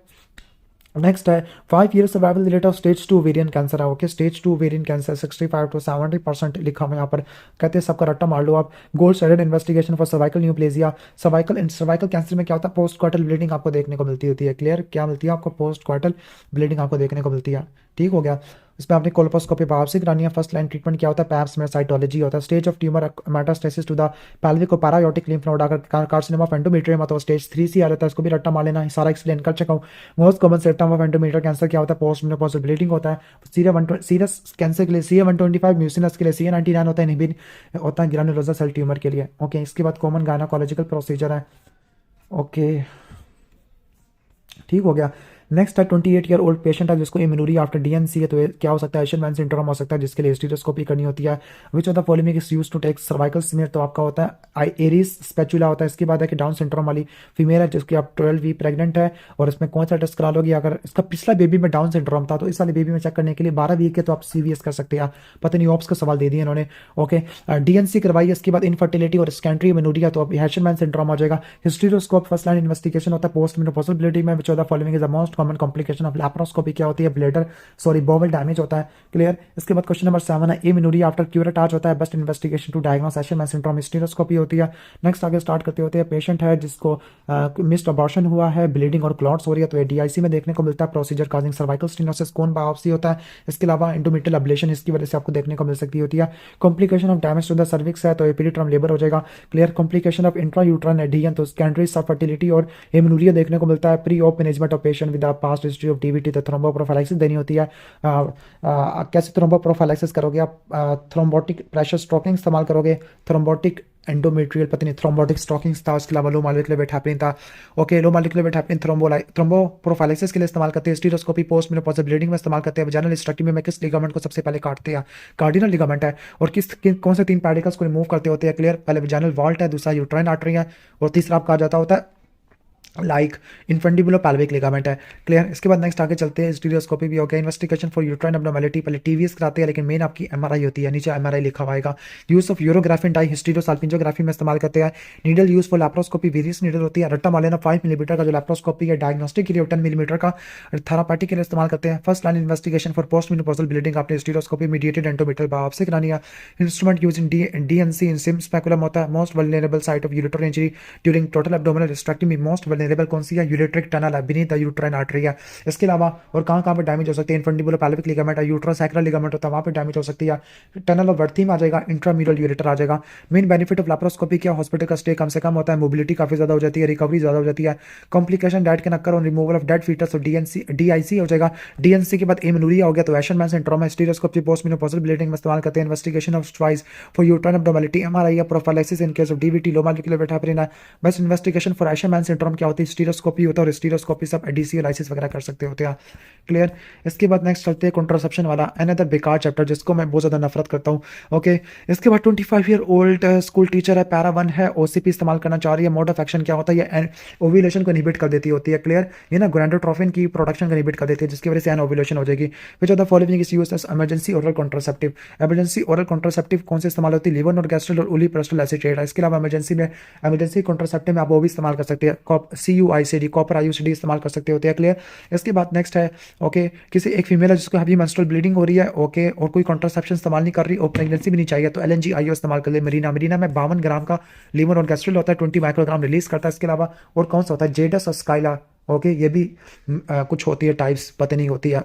नेक्स्ट है 5 year survival rate of stage 2 ovarian cancer है। Okay, stage 2 ovarian cancer 65 to 70% लिखा हुआ है यहाँ पर। कहते हैं सबका रट्टा मार लो आप। Gold standard investigation for cervical neoplasia. Cervical cancer में क्या होता है, पोस्ट क्वार्टल ब्लीडिंग आपको देखने को मिलती होती है। क्लियर, क्या मिलती है आपको, पोस्ट क्वार्टल ब्लीडिंग आपको देखने को मिलती है। ठीक हो गया। इसमें आपने कोलोपोस्कोपी बायोप्सी करानी है। फर्स्ट लाइन ट्रीटमेंट क्या होता है, पैप्स में साइटोलॉजी होता है। Stage of tumour metastasis to the pelvic और पैरायोटिक लिम्फ नोड, अगर कार्सिनोमा ऑफ एंडोमेट्रियम तो स्टेज 3C आ जाता है। इसको भी रट्टा मार लेना, सारा एक्सप्लेन कर चुका हूँ। Most common symptom of endometrial cancer क्या होता है, पोस्ट मेनोपॉजल ब्लीडिंग होता है। सीरियस कैंसर के लिए CA-125, म्यूसिनस के लिए CA-99 होता है, इनहिबिन होता है ग्रैनुलोसा सेल ट्यूमर के लिए। ओके, इसके बाद कॉमन गायनाकोलॉजिकल प्रोसीजर है। ओके, ठीक हो गया। नेक्स्ट है 28 ईयर ओल्ड पेशेंट है जिसको इम्यूनरी आफ्टर DNC है, तो क्या हो सकता है, एशियन मैन सिंड्रोम हो सकता है जिसके लिए हिस्टेरोस्कोपी करनी होती है। Which of the following is used to take cervical smear, तो आपका होता है एरीज स्पेचुला होता है। इसके बाद है कि डाउन सिंड्रोम वाली फीमेल है जिसकी आप 12 वीक प्रेग्नेंट है और इसमें कौन सा टेस्ट करा लोगी, अगर इसका पिछला बेबी में डाउन सिंड्रोम था तो इस वाले बेबी में चेक करने के लिए 12 वीक के तो आप CVS कर सकते हैं। पता नहीं ऑप्स का सवाल दे दिया इन्होंने। ओके, DNC करवाई है। इसके बाद इनफर्टिलिटी और स्कैंट्री इम्यूनरिया, तो अब एशियन मैन सिंड्रोम हो जाएगा। हिस्टेरोस्कोप फर्स्ट लाइन इन्वेस्टिगेशन होता है पोस्ट मेनोपॉजल ब्लीडिंग में। विच of the following is the most common complication of laparoscopy, क्या होती है, ब्लेडर बोवल डैमेज होता है। क्लियर। इसके बाद क्वेश्चन नंबर 7 है इम्यूनरी आफ्टर क्यूरेटाज होता है। Best investigation to diagnose Asherman syndrome, hysteroscopy होती है। नेक्स्ट आगे स्टार्ट करते होते हैं, पेशेंट है जिसको मिस्ड अबॉर्शन हुआ है, ब्लीडिंग और क्लॉट्स हो रही है, तो ये DIC में देखने को मिलता है। प्रोसीजर काजिंग सर्वाइकल स्टेनोसिस, कोन बायोप्सी होता है। इसके अलावा एंडोमेट्रियल अब्लेशन इसकी वजह से आपको देखने को मिल सकती होती है। Complication of damage to the cervix है तो ये पीरियड टर्म लेबर हो जाएगा। Clear. Complication of intra uterine adhesion, तो सेकेंडरी सब फर्टिलिटी और इम्यूनरिया देखने को मिलता है। Pre op management of patient with past history of DVT, तो थ्रोम्बोप्रोफाइलेक्सिस देनी होती है। कैसे थ्रोम्बोप्रोफाइलेक्सिस करोगे आप, थ्रोम्बोटिक प्रेशर स्ट्रोकिंग इस्तेमाल करोगे, थ्रोम्बोटिक एंडोमेट्रियल पता नहीं थ्रोम्बोटिक स्टॉकिंग था, उसके अलावा लो मॉलिक्यूलर वेट हैपनिंग था। ओके, लो मॉलिक्यूलर वेट हैपनिंग थ्रोम्बोप्रोफाइलेक्सिस के लिए इस्तेमाल करते हैं। हिस्टेरोस्कोपी पोस्ट मेनोपॉजल ब्लीडिंग में इस्तेमाल करते हैं। वजाइनल हिस्टेरेक्टमी में किस लिगामेंट को सबसे पहले काटते हैं, कार्डिनल लिगामेंट है। और कौन से 3 पेडिकल्स को रिमूव करते होते हैं। क्लियर। पहले वजाइनल वॉल्ट है, दूसरा यूट्राइन आर्टरी है और तीसरा आप कहा जाता होता है लाइक इन्फेंडिबुलो पैल्विक लिगामेंट है। क्लियर। इसके बाद नेक्स्ट आगे चलते हैं, हिस्टेरोस्कोपी भी हो गया। इन्वेस्टिगेशन फॉर यूट्राइन एब्नॉर्मैलिटी, पहले TVS कराते हैं लेकिन मेन आपकी MRI होती है, नीचे MRI लिखा हुआ आएगा। यूज ऑफ यूरोग्राफी डाई हिस्टेरोसाल्पिंजोग्राफी में इस्तेमाल करते हैं। Needle use for laparoscopy various needle होती है। रट्टा मालेना 5 मिलीमीटर का जो लैप्रोस्कोपी है, डायग्नोस्टिक के लिए 10 मिलीमीटर का थेरापेटिक के लिए इस्तेमाल करते हैं। First line investigation for post menopausal bleeding, आपने हिस्टेरोस्कोपी मीडिएटेड एंडोमेट्रियल बायोप्सी करानी है। Instrument use in DNC in SIM speculum होता है। Most vulnerable site of ureter injury during total abdominal hysterectomy, most vulnerable कौन सी है, यूरेट्रिक टनल है, beneath the uterine artery है। इसके अलावा और कहाँ पे डैमेज हो सकती है, इन्फेंडिबुलो पैल्विक लिगामेंट है, यूट्रोसैक्रल लिगामेंट होता है, वहाँ पे डैमेज हो सकती है। टनल ऑफ बर्थी में आ जाएगा, इंट्राम्यूरल यूरेटर आ जाएगा। मेन बेनिफिट ऑफ लैप्रोस्कोपी क्या, हॉस्पिटल का स्टे कम से कम होता है, मोबिलिटी काफी ज्यादा हो जाती है, रिकवरी ज्यादा हो जाती है। कॉम्प्लिकेशन डेड के नक्कर और रिमूवल ऑफ डेड फीटस और DIC हो जाएगा। DNC के बाद इम्यूनरिया हो गया तो एशियन मैन सिंड्रोम है। हिस्टेरोस्कोपी पोस्ट मेनोपॉजल ब्लीडिंग में इस्तेमाल करते हैं। इन्वेस्टिगेशन ऑफ स्ट्राइस फॉर यूट्राइन एब्नॉर्मैलिटी, MRI या prophylaxis in case of DVT, low molecular weight हैपनिंग है। बस investigation for Asherman syndrome क्या होती है, हिस्टेरोस्कोपी होता है और हिस्टेरोस्कोपी सब ADC और लाइसिस वगैरह कर सकते होते हैं। क्लियर। इसके बाद नेक्स्ट चलते हैं कॉन्ट्रासेप्शन वाला, अनदर बेकार चैप्टर जिसको मैं बहुत ज्यादा नफरत करता हूँ। ओके, इसके बाद 25 ईयर ओल्ड स्कूल टीचर है, पैरा 1 है, OCP इस्तेमाल करना चाह रही है। मोड ऑफ एक्शन क्या होता है, ये ओव्यूलेशन को इनहिबिट कर देती होती है। क्लियर। ये ना गोनाडोट्रोफिन की प्रोडक्शन को इनहिबिट कर देती है जिसकी वजह से एनओव्यूलेशन हो जाएगी। Which of the following is used as emergency oral contraceptive, emergency oral contraceptive कौन से इस्तेमाल होती है, लीवोनोर्गेस्ट्रल और उलीप्रेस्टल एसीटेट है। इसके अलावा इमरजेंसी कॉन्ट्रासेप्टिव में आप वो भी इस्तेमाल कर सकते हैं, CUICD कॉपर IUCD इस्तेमाल कर सकते होते हैं। क्लियर। इसके बाद नेक्स्ट है ओके, किसी एक फीमेल है जिसको हैवी मेंस्ट्रुअल ब्लीडिंग हो रही है, ओके, और कोई कॉन्ट्रासेप्शन इस्तेमाल नहीं कर रही और प्रेगनेंसी भी नहीं चाहिए तो LNG IO इस्तेमाल कर ले। मरीना में 52 ग्राम का लीवोनोर्गेस्ट्रल होता है, 20 माइक्रोग्राम रिलीज करता है। इसके अलावा और कौन सा होता है, जेडस और स्काइला, ओके, ये भी कुछ होती है टाइप्स, पता नहीं होती है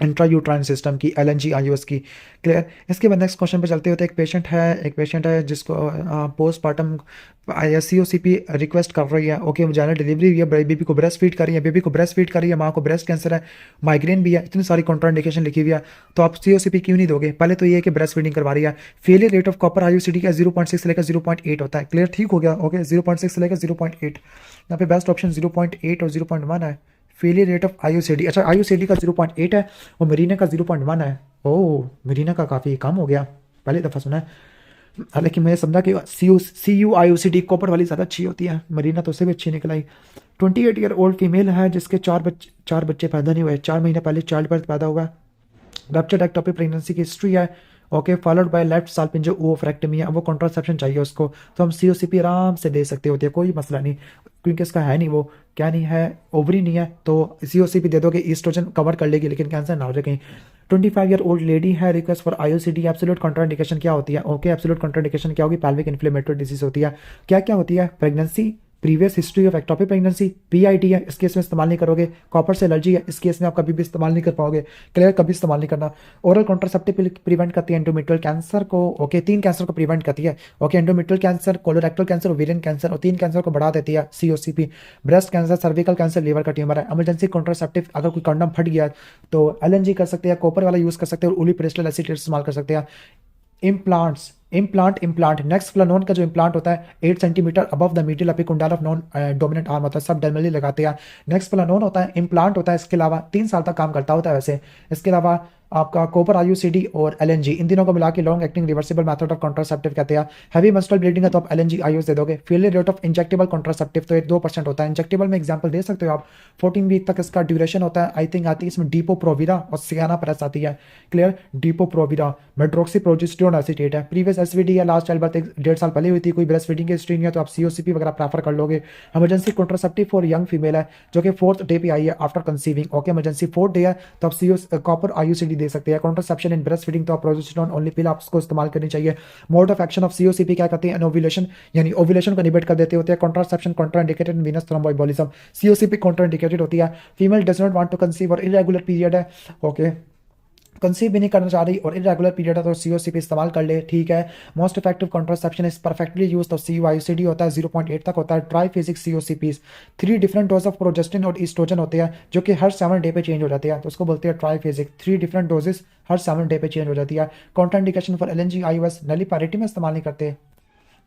इंट्रा यूट्राइन सिस्टम की, LNG IUS की। क्लियर। इसके बाद नेक्स्ट क्वेश्चन पे चलते होते हैं। एक पेशेंट है जिसको पोस्टमार्टम COCP रिक्वेस्ट कर रही है। ओके, वजाइनल डिलीवरी हुई है, बेबी को ब्रेस्ट फीड कर रही है, माँ को ब्रेस्ट कैंसर है, माइग्रेन भी है, इतनी सारी कॉन्ट्राइंडिकेशन लिखी हुई है, तो आप COCP क्यों नहीं दोगे? पहले तो ये है कि ब्रेस्ट फीडिंग करवा रही है। Failure rate of copper IUCD का 0.6 से लेकर 0.8 होता है। क्लियर, ठीक हो गया। ओके, 0.6 से लेकर 0.8, यहाँ पे बेस्ट ऑप्शन 0.8 और 0.1 है। फेलियर रेट ऑफ IUCD, अच्छा IUCD का 0.8 है और मरीना का 0.1 है। ओह, मरीना का काफ़ी कम हो गया, पहली दफ़ा सुना है। लेकिन मैंने समझा कि CU IUCD कॉपर वाली ज़्यादा अच्छी होती है, मरीना तो उससे भी अच्छी निकल आई। 28-year-old फीमेल है जिसके चार बच्चे पैदा नहीं हुए, 4 महीने पहले चाइल्ड बर्थ पैदा हुआ। रप्चर्ड एक्टोपिक प्रेगनेंसी की हिस्ट्री है। ओके, फॉलोड बाय लेफ्ट साल्पिंजो ओवरेक्टमी है, वो कॉन्ट्रासेप्शन चाहिए उसको, तो हम COCP आराम से दे सकते होते हैं, कोई मसला नहीं, क्योंकि इसका है नहीं, वो क्या नहीं है, ओवरी नहीं है, तो COCP दे दोगे, ईस्ट्रोजन कवर कर लेगी, लेकिन कैंसर ना हो जाए कहीं। 25-year-old लेडी है, request for IUCD। Absolute contraindication क्या होती है? ओके, एब्सोल्यूट कॉन्ट्राइंडिकेशन क्या होगी? पैल्विक इन्फ्लेमेटरी डिजीज होती है। क्या क्या होती है? Pregnancy, previous history of ectopic pregnancy, PID है, इस केस में इस्तेमाल नहीं करोगे। कॉपर से एलर्जी है, इस केस में आप कभी भी इस्तेमाल नहीं कर पाओगे। क्लियर, कभी इस्तेमाल नहीं करना। ओरल कॉन्ट्रासेप्टिव प्रिवेंट करती है एंडोमेट्रियल कैंसर को। ओके, 3 कैंसर को प्रिवेंट करती है। Okay, endometrial cancer, colorectal cancer, ovarian cancer, और 3 कैंसर को बढ़ा देती है COCP। Breast cancer, cervical cancer, liver का ट्यूमर है। इमरजेंसी कॉन्ट्रासेप्टिव, अगर कोई कंडम फट गया तो LNG कर सकते हैं, कॉपर वाला यूज कर सकते हैं, और उलीप्रेस्टल एसिड इस्तेमाल कर सकते हैं। इम्प्लांट नेक्सप्लानोन का जो इम्प्लांट होता है 8 centimetre above the medial epicondyle of non dominant arm होता है, सब डर्मली लगाते हैं। नेक्सप्लानोन होता है, इम्प्लांट होता है, इसके अलावा 3 साल तक काम करता होता है वैसे। इसके अलावा आपका कॉपर IUCD और LNG, इन तीनों को मिला के long acting reversible method of contraceptive कहते हैं। हैवी मेंस्ट्रुअल ब्लीडिंग है तो आप LNG IUS दे दोगे। Failure rate of injectable contraceptive तो 2% होता है। इंजेक्टेबल में एग्जांपल दे सकते हो आप, 14 वीक तक इसका ड्यूरेशन होता है। आई थिंक आती है इसमें डीपो प्रोविरा और सियाना प्रेस आती है। Clear, Depo Provera medroxyprogesterone acetate है। प्रीवियस SVD या लास्ट चाइल्ड बर्थ 1.5 साल पहले हुई थी, कोई ब्रेस्ट फीडिंग की हिस्ट्री नहीं है, तो आप COCP वगैरह प्रेफर कर लोगे। Emergency contraceptive for young female है जो कि 4th डे पे आई है after conceiving. Okay, emergency 4th day है तो आप कॉपर IUCD दे सकते हैं। कॉन्ट्रासेप्शन इन ब्रेस्ट फीडिंग तो आप प्रोजेस्टेरोन ओनली पिल आप उसको इस्तेमाल करनी चाहिए। Mode of action of COCP क्या करती है? ओव्यूलेशन, यानी ओव्यूलेशन को इनहिबिट कर देते होते हैं। Contraception contraindicated in venous thromboembolism. COCP contraindicated होती है। Female does not want to conceive और इरेगुलर पीरियड है। ओके, कंसीव भी नहीं करना चाह रही और इरेगुलर पीरियड है तो COCP इस्तेमाल कर ले, ठीक है। Most effective contraception is perfectly use तो CU IUCD होता है, 0.8 तक होता है। Triphasic COCPs, 3 different dose of progestin और ईस्ट्रोजन होते हैं जो कि हर 7 डे पे चेंज हो जाते हैं, तो उसको बोलते हैं ट्राईफेजिक। 3 डिफरेंट डोजेस हर 7 डे पे चेंज हो जाती है। कॉन्ट्राइंडिकेशन फॉर LNG IUS, नलीपैरिटी में इस्तेमाल नहीं करते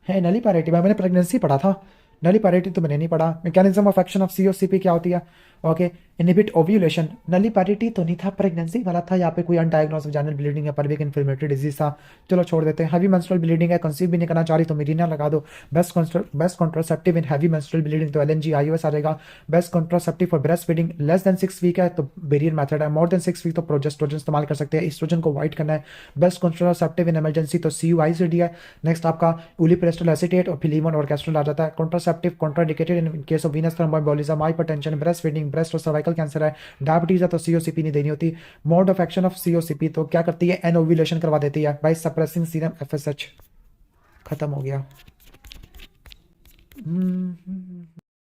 है। नलीपैरिटी में मैंने प्रेगनेंसी पढ़ा था, नलीपैरिटी तो मैंने नहीं पढ़ा। Mechanism of action of COCP क्या होती है? Okay, inhibit ovulation. नलीपैरिटी तो नहीं था, प्रेगनेंसी वाला था। यहाँ पे कोई अनडायग्नोज वजाइनल ब्लीडिंग है, pelvic इन्फ्लेमेटरी डिजीज था, चलो छोड़ देते हैं। हैवी मेंस्ट्रुअल ब्लीडिंग है, कंसीव भी नहीं करना चाह रही तो मिरीना लगा दो। Best contraceptive in heavy menstrual bleeding तो LNG IUS आ जाएगा। Best contraceptive for breast feeding less than 6 week है तो बेरियर मेथड है, मोर देन 6 वीक तो प्रोजेस्टेरोन इस्तेमाल कर सकते हैं, ईस्ट्रोजन को अवॉइड करना है। बेस्ट कॉन्ट्रासेप्टिव इन इमरजेंसी तो CU IUCD है। नेक्स्ट आपका उलीप्रेस्टल एसीटेट और फिलीमोन और कैस्ट्रोल आ जाता है। Contraceptive contraindicated in case of Venus thromboembolism, hypertension, breast feeding, breast और सर्वाइकल कैंसर है। डायबिटीज है तो COCP नहीं देनी होती। Mode of action of COCP तो क्या करती है? एनओव्यूलेशन करवा देती है बाय सप्रेसिंग सीरम FSH। खत्म हो गया।